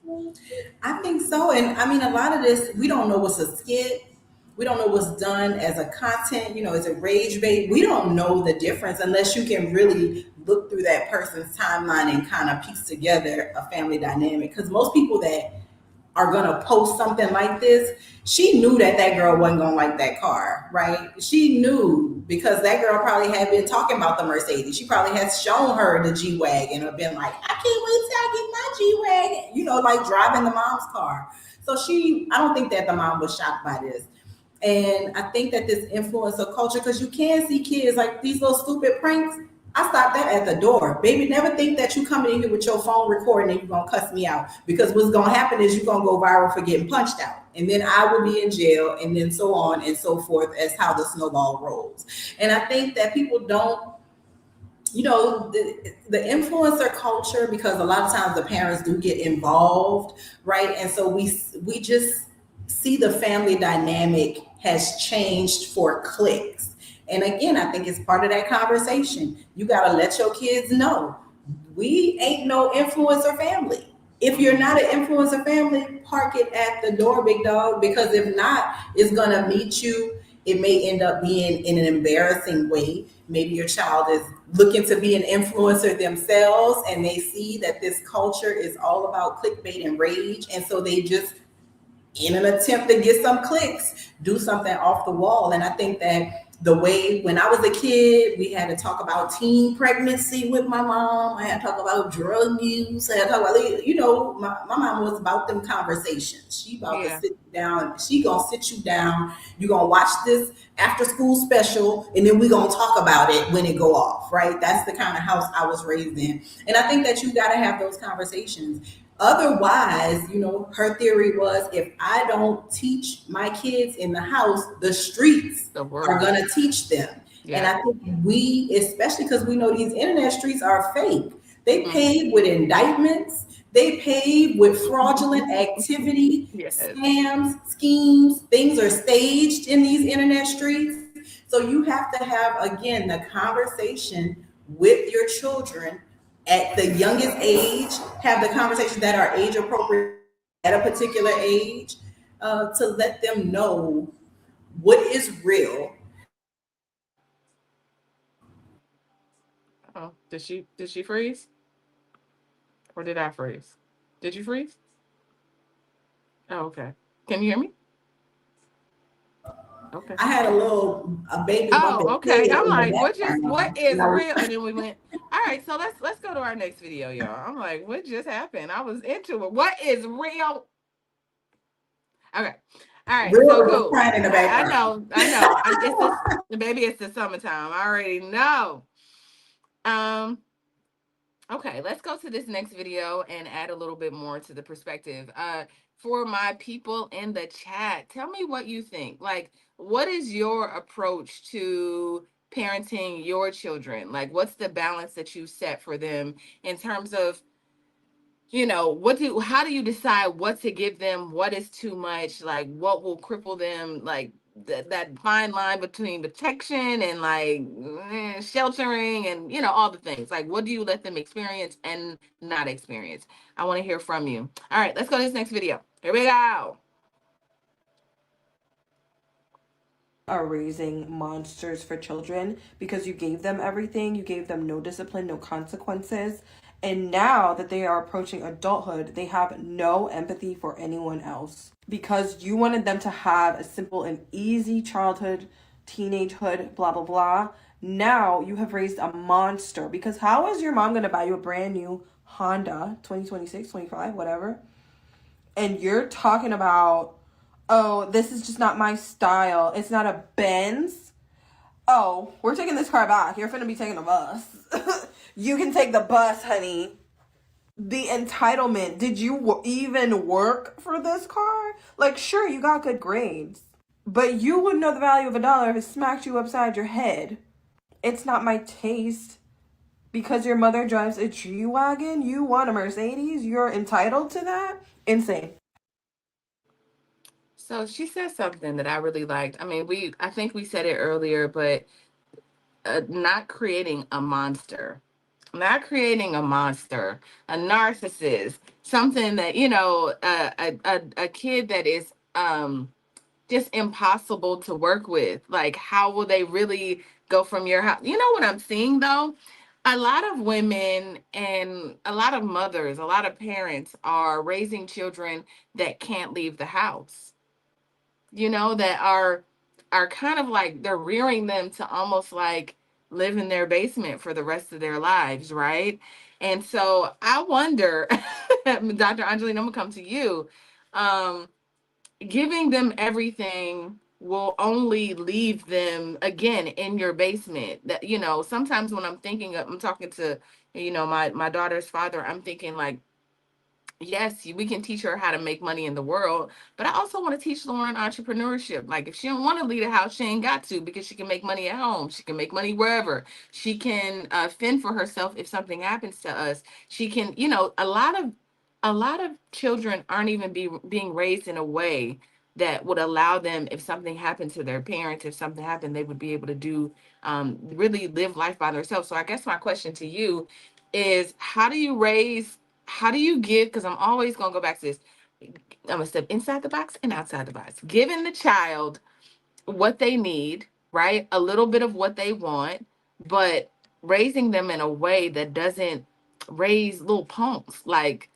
I think so. And I mean, a lot of this, we don't know what's a skit. We don't know what's done as a content, as a rage bait. We don't know the difference unless you can really look through that person's timeline and kind of piece together a family dynamic. Because most people that are going to post something like this, she knew that girl wasn't going to like that car, right? She knew because that girl probably had been talking about the Mercedes. She probably has shown her the G-Wagon or been like, I can't wait till I get my G-Wagon, like driving the mom's car. So I don't think that the mom was shocked by this. And I think that this influencer culture, because you can see kids like these little stupid pranks. I stopped that at the door. Baby, never think that you coming in here with your phone recording and you're going to cuss me out. Because what's going to happen is you're going to go viral for getting punched out. And then I will be in jail and then so on and so forth as how the snowball rolls. And I think that people don't, the influencer culture, because a lot of times the parents do get involved, right? And so we just see the family dynamic has changed for clicks. And again, I think it's part of that conversation. You got to let your kids know we ain't no influencer family. If you're not an influencer family, park it at the door, big dog, because if not, it's going to meet you. It may end up being in an embarrassing way. Maybe your child is looking to be an influencer themselves and they see that this culture is all about clickbait and rage. And so they just, in an attempt to get some clicks, do something off the wall. And I think that the way when I was a kid, we had to talk about teen pregnancy with my mom. I had to talk about drug use. I had to talk about, my mom was about them conversations. She about to Yeah. sit you down. She gonna sit you down. You gonna watch this after school special, and then we gonna talk about it when it go off. Right? That's the kind of house I was raised in, and I think that you got to have those conversations. Otherwise, her theory was if I don't teach my kids in the house, the streets The are world. going to teach them. And Yeah. I think we, especially because we know these internet streets are fake, they Mm. paved with indictments, they paved with fraudulent activity, Yes. scams, schemes. Things are staged in these internet streets. So you have to have, again, the conversation with your children at the youngest age, have the conversations that are age appropriate at a particular age, to let them know what is real. Oh, did she freeze? Or did I freeze? Did you freeze? Oh, okay. Can you hear me? Okay. I had a baby bump Oh, in okay. I'm the like, what background. is real? And then we went, all right, so let's go to our next video, y'all. I'm like, what just happened? I was into it. What is real? Okay. All right, Real so was cool. crying in the I background. know, I know. It's this baby, it's the summertime. I already know. Um, okay, let's go to this next video and add a little bit more to the perspective. For my people in the chat, tell me what you think. Like, what is your approach to parenting your children? Like, what's the balance that you set for them in terms of, how do you decide what to give them, what is too much, like what will cripple them, like that fine line between protection and like sheltering and all the things, like what do you let them experience and not experience? I want to hear from you. All right, let's go to this next video. Here we go. Are raising monsters for children because you gave them everything, you gave them no discipline, no consequences, and now that they are approaching adulthood, they have no empathy for anyone else because you wanted them to have a simple and easy childhood, teenagehood, blah blah blah. Now you have raised a monster because how is your mom going to buy you a brand new Honda 2026, 25, whatever, and you're talking about, oh, this is just not my style. It's not a Benz. Oh, we're taking this car back. You're finna be taking the bus. You can take the bus, honey. The entitlement. Did you even work for this car? Like, sure, you got good grades. But you wouldn't know the value of $1 if it smacked you upside your head. It's not my taste. Because your mother drives a G-Wagon, you want a Mercedes, you're entitled to that? Insane. So she said something that I really liked. I mean, I think we said it earlier, but not creating a monster, a narcissist, something that a kid that is just impossible to work with. Like, how will they really go from your house? You know what I'm seeing though? A lot of women and a lot of mothers, a lot of parents are raising children that can't leave the house, that are kind of like they're rearing them to almost like live in their basement for the rest of their lives, right? And so I wonder, Dr. Angelina, I'm gonna come to you. Um, Giving them everything will only leave them again in your basement. That sometimes when I'm talking to my daughter's father, I'm thinking like, yes, we can teach her how to make money in the world, but I also want to teach Lauren entrepreneurship. Like, if she don't want to leave the house, she ain't got to, because she can make money at home. She can make money wherever. She can fend for herself if something happens to us. She can, a lot of children aren't even being raised in a way that would allow them, if something happened to their parents, if something happened, they would be able to do really live life by themselves. So I guess my question to you is, how do you give? Because I'm always going to go back to this. I'm going to step inside the box and outside the box. Giving the child what they need, right? A little bit of what they want, but raising them in a way that doesn't raise little punks, like,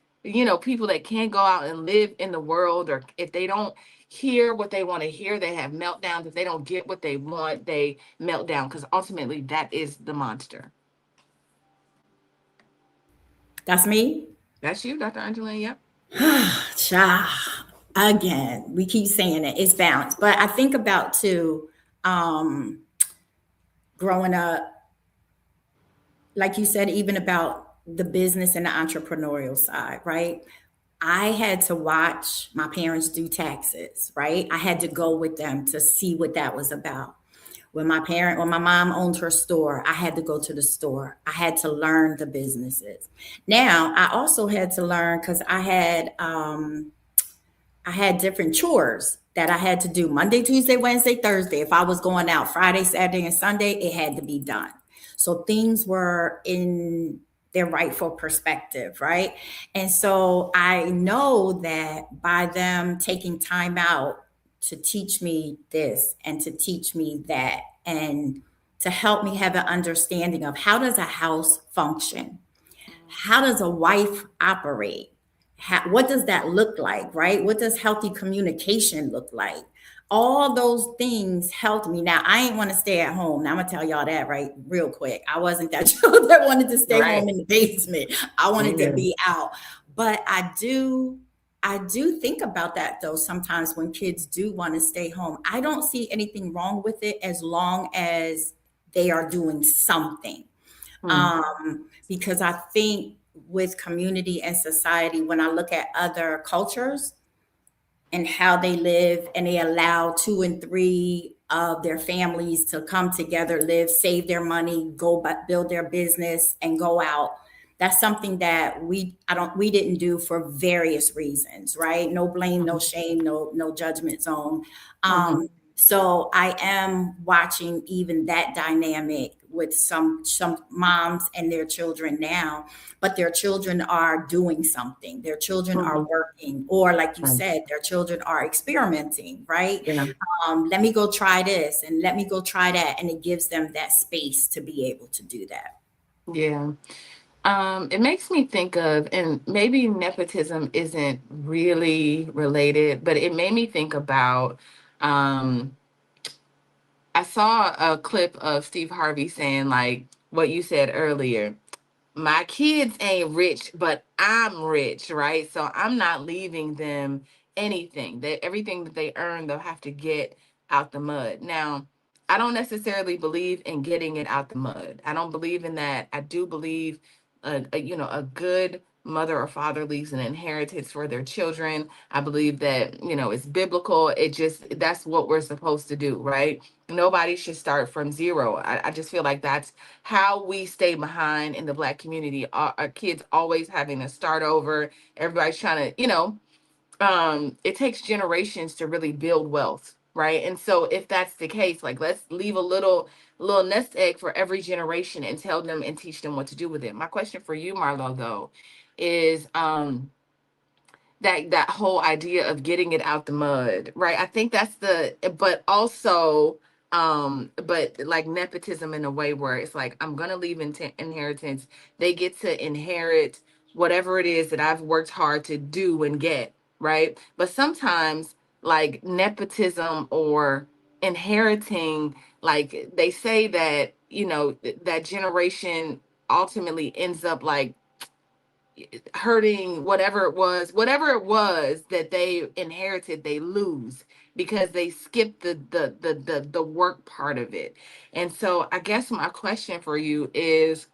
people that can't go out and live in the world, or if they don't, hear what they want to hear. They have meltdowns. If they don't get what they want, they melt down, because ultimately that is the monster. That's me. That's you, Dr. Angeline. Yep. Cha. Again, we keep saying it. It's balance. But I think about too, um, growing up, like you said, even about the business and the entrepreneurial side, right? I had to watch my parents do taxes, right? I had to go with them to see what that was about. When my mom owned her store, I had to go to the store. I had to learn the businesses. Now I also had to learn because I had different chores that I had to do Monday, Tuesday, Wednesday, Thursday. If I was going out Friday, Saturday, and Sunday, it had to be done. So things were in their rightful perspective, right? And so I know that by them taking time out to teach me this and to teach me that and to help me have an understanding of how does a house function? How does a wife operate? What does that look like, right? What does healthy communication look like? All those things helped me. Now, I ain't want to stay at home. Now, I'm going to tell y'all that right real quick. I wasn't that child that wanted to stay Right. home in the basement. I wanted to Yeah. be out. But I do think about that though sometimes when kids do want to stay home. I don't see anything wrong with it as long as they are doing something. Hmm. Because I think with community and society, when I look at other cultures and how they live and they allow two and three of their families to come together, live, save their money, go build their business and go out. That's something that we didn't do for various reasons, right? No blame, no shame, no judgment zone. Hmm. So I am watching even that dynamic with some moms and their children now, but their children are doing something. Their children are Hmm. working, or like you said, their children are experimenting, right? Yeah. Let me go try this and let me go try that. And it gives them that space to be able to do that. Yeah. It makes me think of, and maybe nepotism isn't really related, but it made me think about, um, I saw a clip of Steve Harvey saying, like, what you said earlier. My kids ain't rich, but I'm rich, right? So I'm not leaving them anything. That everything that they earn, they'll have to get out the mud. Now, I don't necessarily believe in getting it out the mud. I don't believe in that. I do believe a good mother or father leaves an inheritance for their children. I believe that, it's biblical. It just that's what we're supposed to do, right? Nobody should start from zero. I just feel like that's how we stay behind in the Black community. Our kids always having to start over. Everybody's trying to, it takes generations to really build wealth, right? And so if that's the case, like, let's leave a little nest egg for every generation and tell them and teach them what to do with it. My question for you, Marlo, though, is that whole idea of getting it out the mud, right? I think that's but also, but like nepotism in a way where it's like, I'm gonna leave inheritance. They get to inherit whatever it is that I've worked hard to do and get, right? But sometimes, like, nepotism or inheriting, like, they say that, that generation ultimately ends up like hurting whatever it was that they inherited, they lose because they skipped the work part of it. And so I guess my question for you is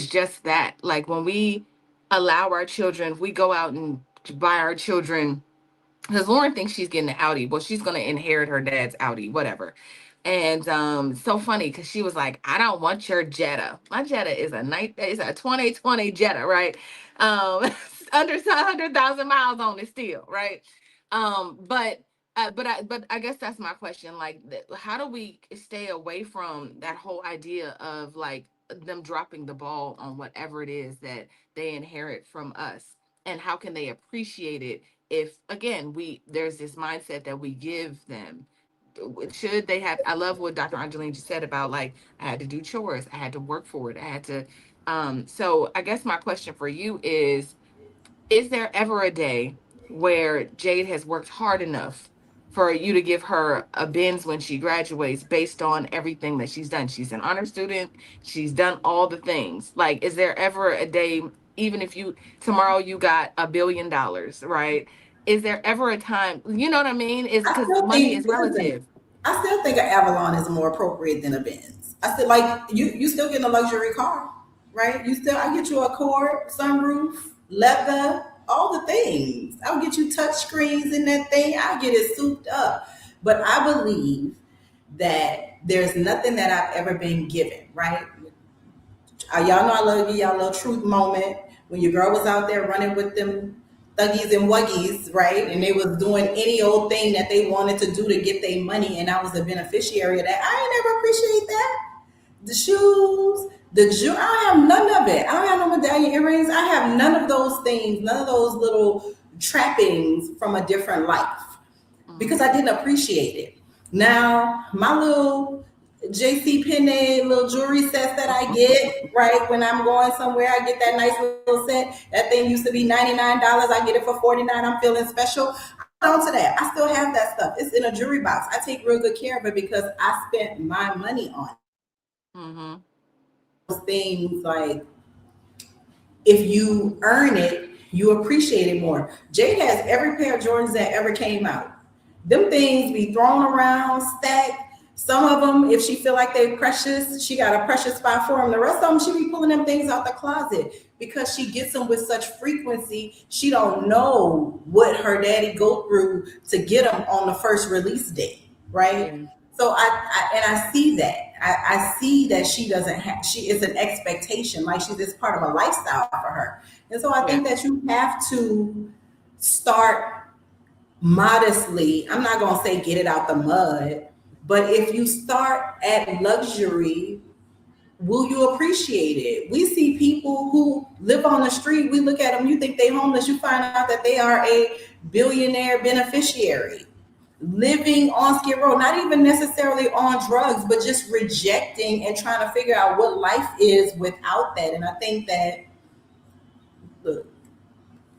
just that, like, when we allow our children, if we go out and buy our children, because Lauren thinks she's getting an Audi. Well, she's gonna inherit her dad's Audi, whatever. And so funny because she was like, "I don't want your Jetta. My Jetta is a 2020 Jetta, right? Um, under 100,000 miles on it still, right? But but I guess that's my question. Like, how do we stay away from that whole idea of, like, them dropping the ball on whatever it is that they inherit from us, and how can they appreciate it if, again, we there's this mindset that we give them? Should they have, I love what Dr. Angeline just said about, like, I had to do chores, I had to work for it, I had to, so I guess my question for you is there ever a day where Jade has worked hard enough for you to give her a Benz when she graduates based on everything that she's done. She's an honor student. She's done all the things. Like, is there ever a day, even if you tomorrow you got $1 billion, right? Is there ever a time, you know what I mean? Is I because still money think is this is an relative. I still think an Avalon is more appropriate than a Benz. I still like you still getting a luxury car, right? You still I get you a Accord, sunroof, leather, all the things. I'll get you touch screens in that thing. I'll get it souped up. But I believe that there's nothing that I've ever been given, right? Y'all know I love you, y'all little truth moment when your girl was out there running with them thuggies and wuggies, right? And they was doing any old thing that they wanted to do to get their money, and I was a beneficiary of that. I ain't never appreciate that. The shoes, the jewelry, I don't have none of it. I don't have no medallion earrings. I have none of those things, none of those little trappings from a different life because I didn't appreciate it. Now, my little JC Penney little jewelry sets that I get, right, when I'm going somewhere, I get that nice little set. That thing used to be $99. I get it for $49. I'm feeling special. On to that. I still have that stuff. It's in a jewelry box. I take real good care of it because I spent my money on it. Mm-hmm. Those things like if you earn it, you appreciate it more. Jade has every pair of Jordans that ever came out. Them things be thrown around, stacked. Some of them, if she feel like they precious, she got a precious spot for them. The rest of them, she be pulling them things out the closet because she gets them with such frequency. She don't know what her daddy go through to get them on the first release date, right? Yeah. So I see that. I see that she doesn't have she is an expectation, like she's this part of a lifestyle for her. And so I Yeah. think that you have to start modestly. I'm not gonna say get it out the mud, but if you start at luxury, will you appreciate it? We see people who live on the street, we look at them, you think they homeless, you find out that they are a billionaire beneficiary living on Skid Row, not even necessarily on drugs, but just rejecting and trying to figure out what life is without that. And I think that, look,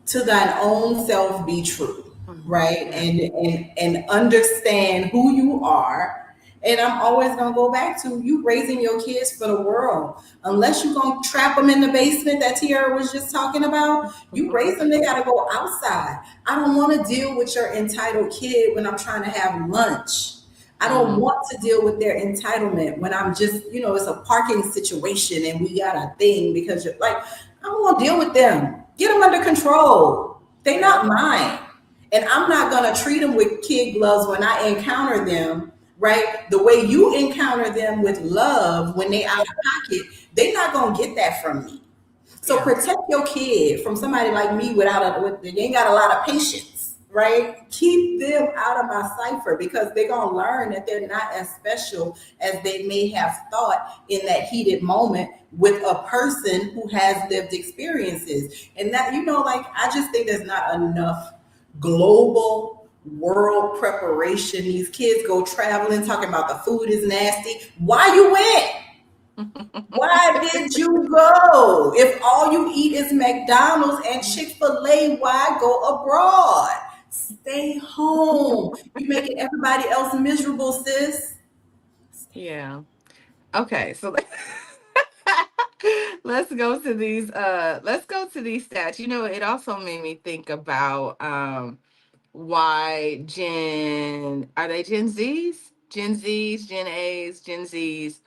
to thine own self be true, Mm-hmm. right? Yeah. And understand who you are. And I'm always gonna go back to you raising your kids for the world. Unless you're gonna trap them in the basement that Tiara was just talking about, you raise them, they gotta go outside. I don't wanna deal with your entitled kid when I'm trying to have lunch. I don't Mm-hmm. want to deal with their entitlement when I'm just, it's a parking situation and we got a thing because you're like, I don't want to deal with them. Get them under control. They Yeah. not mine. And I'm not going to treat them with kid gloves when I encounter them, right? The way you encounter them with love when they out of pocket, they not going to get that from me. So Yeah. protect your kid from somebody like me they ain't got a lot of patience, right? Keep them out of my cipher because they're gonna learn that they're not as special as they may have thought in that heated moment with a person who has lived experiences. And that, like I just think there's not enough global world preparation. These kids go traveling talking about the food is nasty. Why you went? Why did you go? If all you eat is McDonald's and Chick-fil-A, why go abroad? Stay home. You making everybody else miserable, sis. Yeah. Okay, so let's go to these stats. It also made me think about why are they Gen Zs? Gen Zs, Gen As, Gen Zs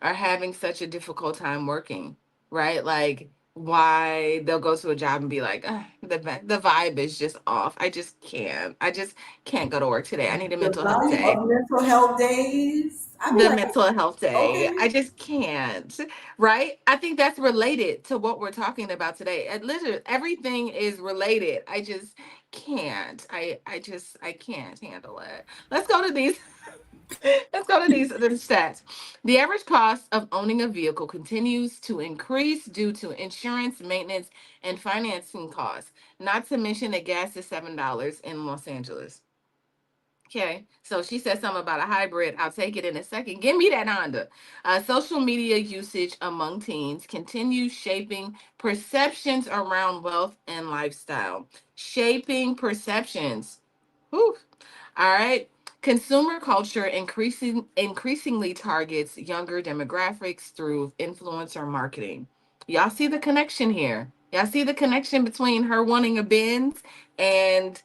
are having such a difficult time working, right? Like why they'll go to a job and be like, "Ugh, the vibe is just off. I just can't. I just can't go to work today. I need a The mental health value day." of mental health days. I be The like, mental health day. okay. I just can't. Right? I think that's related to what we're talking about today. And literally everything is related. I just can't. I can't handle it. Let's go to these let's go to these other stats. The average cost of owning a vehicle continues to increase due to insurance, maintenance, and financing costs. Not to mention that gas is $7 in Los Angeles. Okay, so she said something about a hybrid. I'll take it in a second. Give me that Honda. Social media usage among teens continues shaping perceptions around wealth and lifestyle. Shaping perceptions. Whew. All right. Consumer culture increasingly targets younger demographics through influencer marketing. Y'all see the connection here. Y'all see the connection between her wanting a Benz and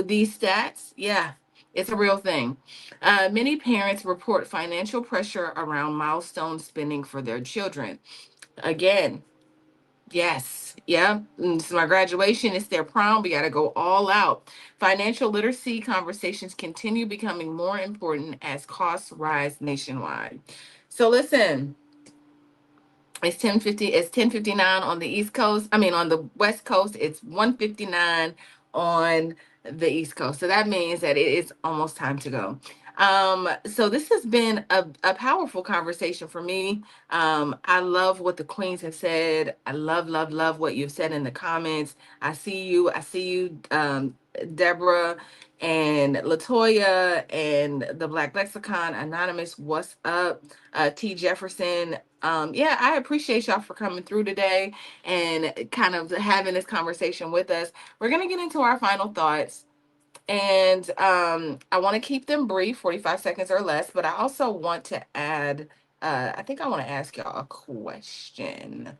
these stats? Yeah, it's a real thing. Many parents report financial pressure around milestone spending for their children. Again, yes. Yeah. It's my graduation. It's their prom. We got to go all out. Financial literacy conversations continue becoming more important as costs rise nationwide. So listen, it's 10:59 on the East Coast. I mean on the West Coast. It's 1:59 on the East Coast. So that means that it is almost time to go. So this has been a powerful conversation for me. I love what the queens have said. I love what you've said in the comments. I see you, Deborah and Latoya and the Black Lexicon Anonymous. What's up? T Jefferson. Yeah, I appreciate y'all for coming through today and kind of having this conversation with us. We're gonna get into our final thoughts. And I want to keep them brief, 45 seconds or less, but I also want to add, I think I want to ask y'all a question.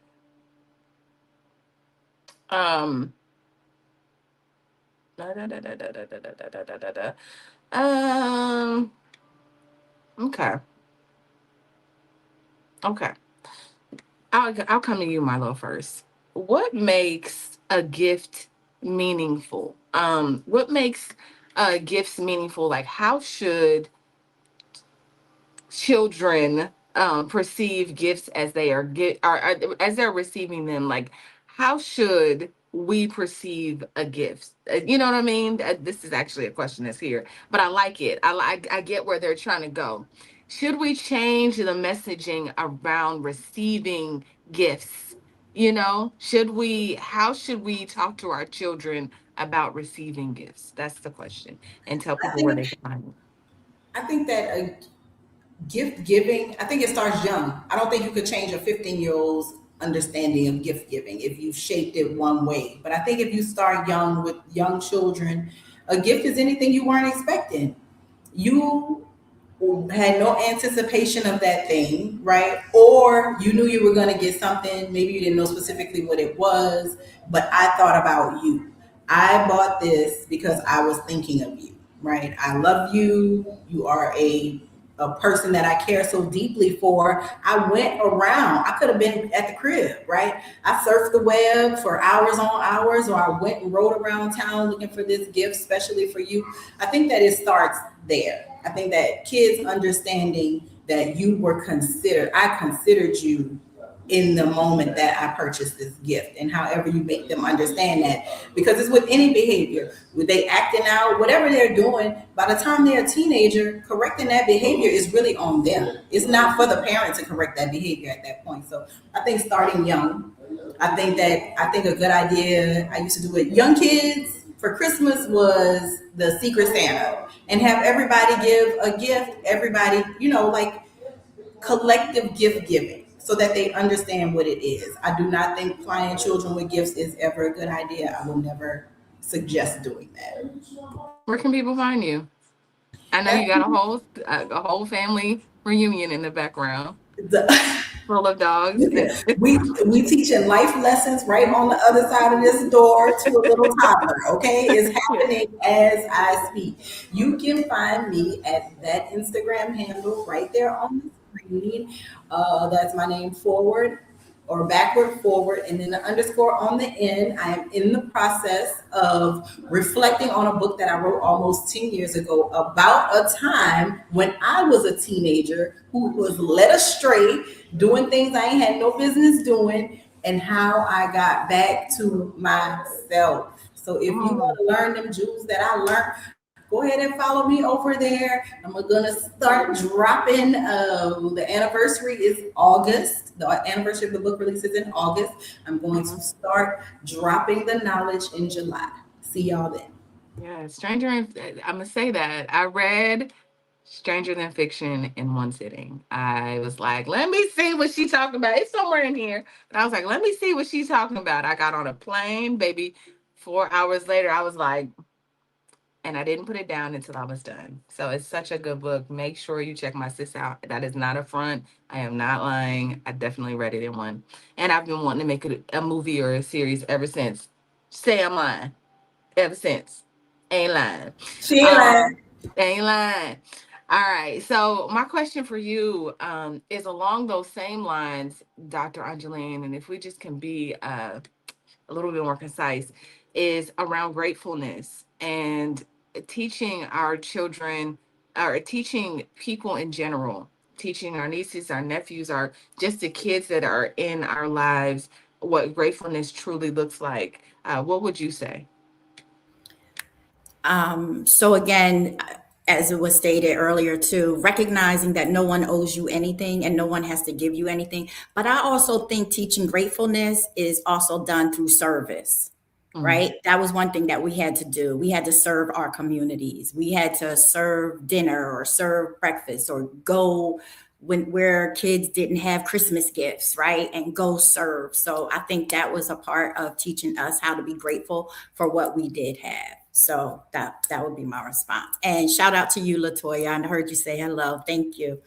Um, da, da, da, da, da, da, da, da, da, da, da, da. Um, okay. Okay. I'll come to you, Marlo, first. What makes a gift meaningful? What makes gifts meaningful? Like, how should children perceive gifts as they are as they're receiving them? Like, how should we perceive a gift? You know what I mean? This is actually a question that's here, but I like it. I get where they're trying to go. Should we change the messaging around receiving gifts? You know, should we? How should we talk to our children about receiving gifts? That's the question, and tell I people where they think can find I think that gift giving, I think it starts young. I don't think you could change a 15-year-old's understanding of gift giving if you shaped it one way. But I think if you start young with young children, a gift is anything you weren't expecting. You had no anticipation of that thing, right? Or you knew you were going to get something. Maybe you didn't know specifically what it was, but I thought about you. I bought this because I was thinking of you, right? I love you. You are a person that I care so deeply for. I went around. I could have been at the crib, right? I surfed the web for hours on hours, or I went and rode around town looking for this gift, especially for you. I think that it starts there. I think that kids understanding that you were considered, I considered you in the moment that I purchased this gift, and however you make them understand that, because it's with any behavior, with they acting out, whatever they're doing, by the time they're a teenager, correcting that behavior is really on them. It's not for the parent to correct that behavior at that point. So I think starting young, I think a good idea I used to do with young kids for Christmas was the Secret Santa, and have everybody give a gift, everybody, like collective gift giving, so that they understand what it is. I do not think plying children with gifts is ever a good idea. I will never suggest doing that. where can people find you? I know you That got a whole family reunion in the background the, full of dogs. we teaching life lessons right on the other side of this door to a little toddler. Okay, it's happening as I speak. You can find me at that Instagram handle right there on the screen. That's my name, forward or backward forward, and then the underscore on the end. I am in the process of reflecting on a book that I wrote almost 10 years ago about a time when I was a teenager who was led astray, doing things I ain't had no business doing, and how I got back to myself. So if you want to learn them jewels that I learned, go ahead and follow me over there. I'm gonna start dropping. The anniversary is August. The anniversary of the book release is in August. I'm going to start dropping the knowledge in July. See y'all then. Yeah, I'm gonna say that I read Stranger Than Fiction in one sitting. I was like, let me see what she's talking about. It's somewhere in here, but I was like, let me see what she's talking about. I got on a plane, baby. 4 hours later, I was like, and I didn't put it down until I was done. So it's such a good book. Make sure you check my sis out. That is not a front. I am not lying. I definitely read it in one. And I've been wanting to make it a movie or a series ever since. Say I'm lying. Ever since. Ain't lying. She ain't Um, lying. ain't lying. All right. So my question for you is along those same lines, Dr. Angeline, and if we just can be a little bit more concise, is around gratefulness and teaching our children, or teaching people in general, teaching our nieces, our nephews, our just the kids that are in our lives, what gratefulness truly looks like. What would you say? So again, as it was stated earlier too, recognizing that no one owes you anything and no one has to give you anything. But I also think teaching gratefulness is also done through service, Mm. right? That was one thing that we had to do. We had to serve our communities. We had to serve dinner or serve breakfast or go when where kids didn't have Christmas gifts, right? And go serve. So I think that was a part of teaching us how to be grateful for what we did have. So that would be my response. And shout out to you, Latoya. I heard you say hello. Thank you.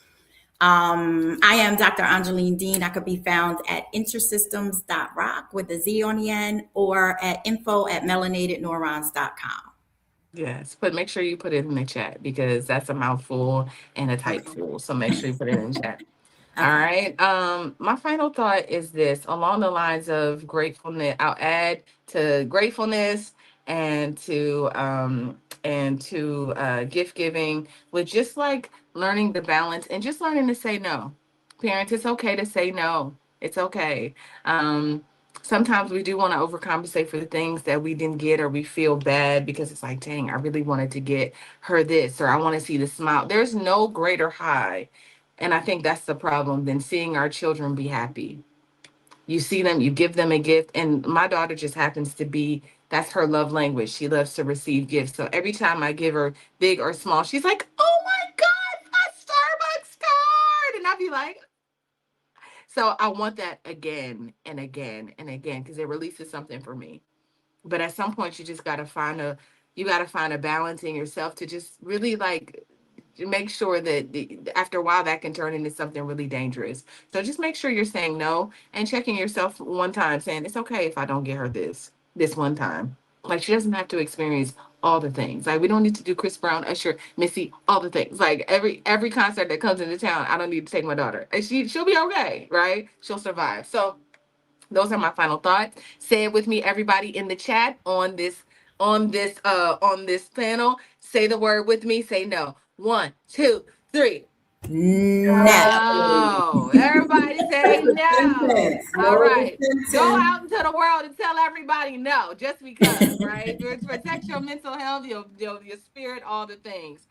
I am Dr. Angeline Dean. I could be found at intersystems.rock with a Z on the end or at info@melanatedneurons.com. Yes, but make sure you put it in the chat because that's a mouthful and a Okay. typeful. So make sure you put it in the chat. All Okay. right. My final thought is this along the lines of gratefulness. I'll add to gratefulness and to gift giving with just like learning the balance and just learning to say no. Parents, it's okay to say no. It's okay. Um, Sometimes we do want to overcompensate for the things that we didn't get or we feel bad because it's like, dang, I really wanted to get her this or I want to see the smile. There's no greater high, and I think that's the problem, than seeing our children be happy. You see them, you give them a gift. And my daughter just happens to be, that's her love language. She loves to receive gifts. So every time I give her big or small, she's like, oh my God, a Starbucks card. And I'll be like, so I want that again and again and again because it releases something for me. But at some point, you got to find a balance in yourself to just really like make sure that after a while that can turn into something really dangerous. So just make sure you're saying no and checking yourself one time, saying it's okay if I don't get her this one time. Like she doesn't have to experience all the things. Like we don't need to do Chris Brown, Usher, Missy, all the things. Like every concert that comes into town, I don't need to take my daughter. And she'll be okay, right? She'll survive. So those are my final thoughts. Say it with me, everybody in the chat on this panel. Say the word with me. Say no. One, two, three. No. No. Everybody say That's a no. sentence. All No right. Go sentence. out into the world and tell everybody no, just because, right? Protect your mental health, your spirit, all the things.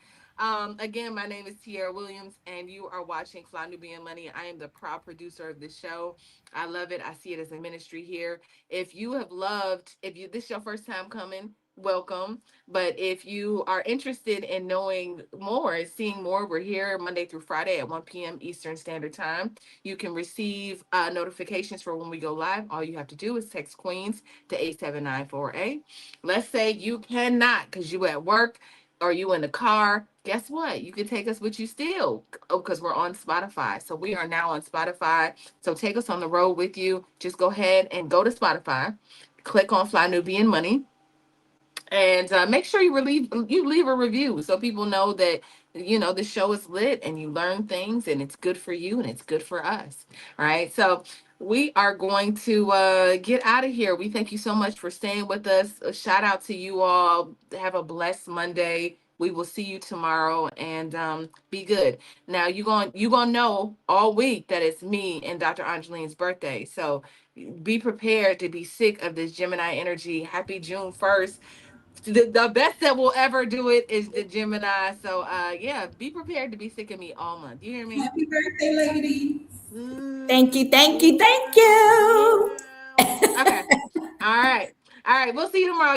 Again, my name is Tiara Williams, and you are watching Fly Nubian Money. I am the proud producer of this show. I love it. I see it as a ministry here. If this is your first time coming, welcome. But if you are interested in knowing more, seeing more, we're here Monday through Friday at 1 p.m. Eastern Standard Time. You can receive notifications for when we go live. All you have to do is text Queens to 8794A. Let's say you cannot because you at work or you in the car. Guess what? You can take us with you still because we're on Spotify. So we are now on Spotify. So take us on the road with you. Just go ahead and go to Spotify, click on Fly Nubian Money, and make sure you leave a review so people know that the show is lit and you learn things and it's good for you and it's good for us. All right, so we are going to get out of here. We thank you so much for staying with us. A shout out to you all. Have a blessed Monday. We will see you tomorrow, and be good. Now you gonna know all week that it's me and Dr. Angeline's birthday, so be prepared to be sick of this Gemini energy. Happy June 1st. The best that will ever do it is the Gemini. So yeah, be prepared to be sick of me all month. You hear me? Happy birthday, ladies. Thank you. Thank you. Thank Yeah. you. Okay. All right. All right. We'll see you tomorrow.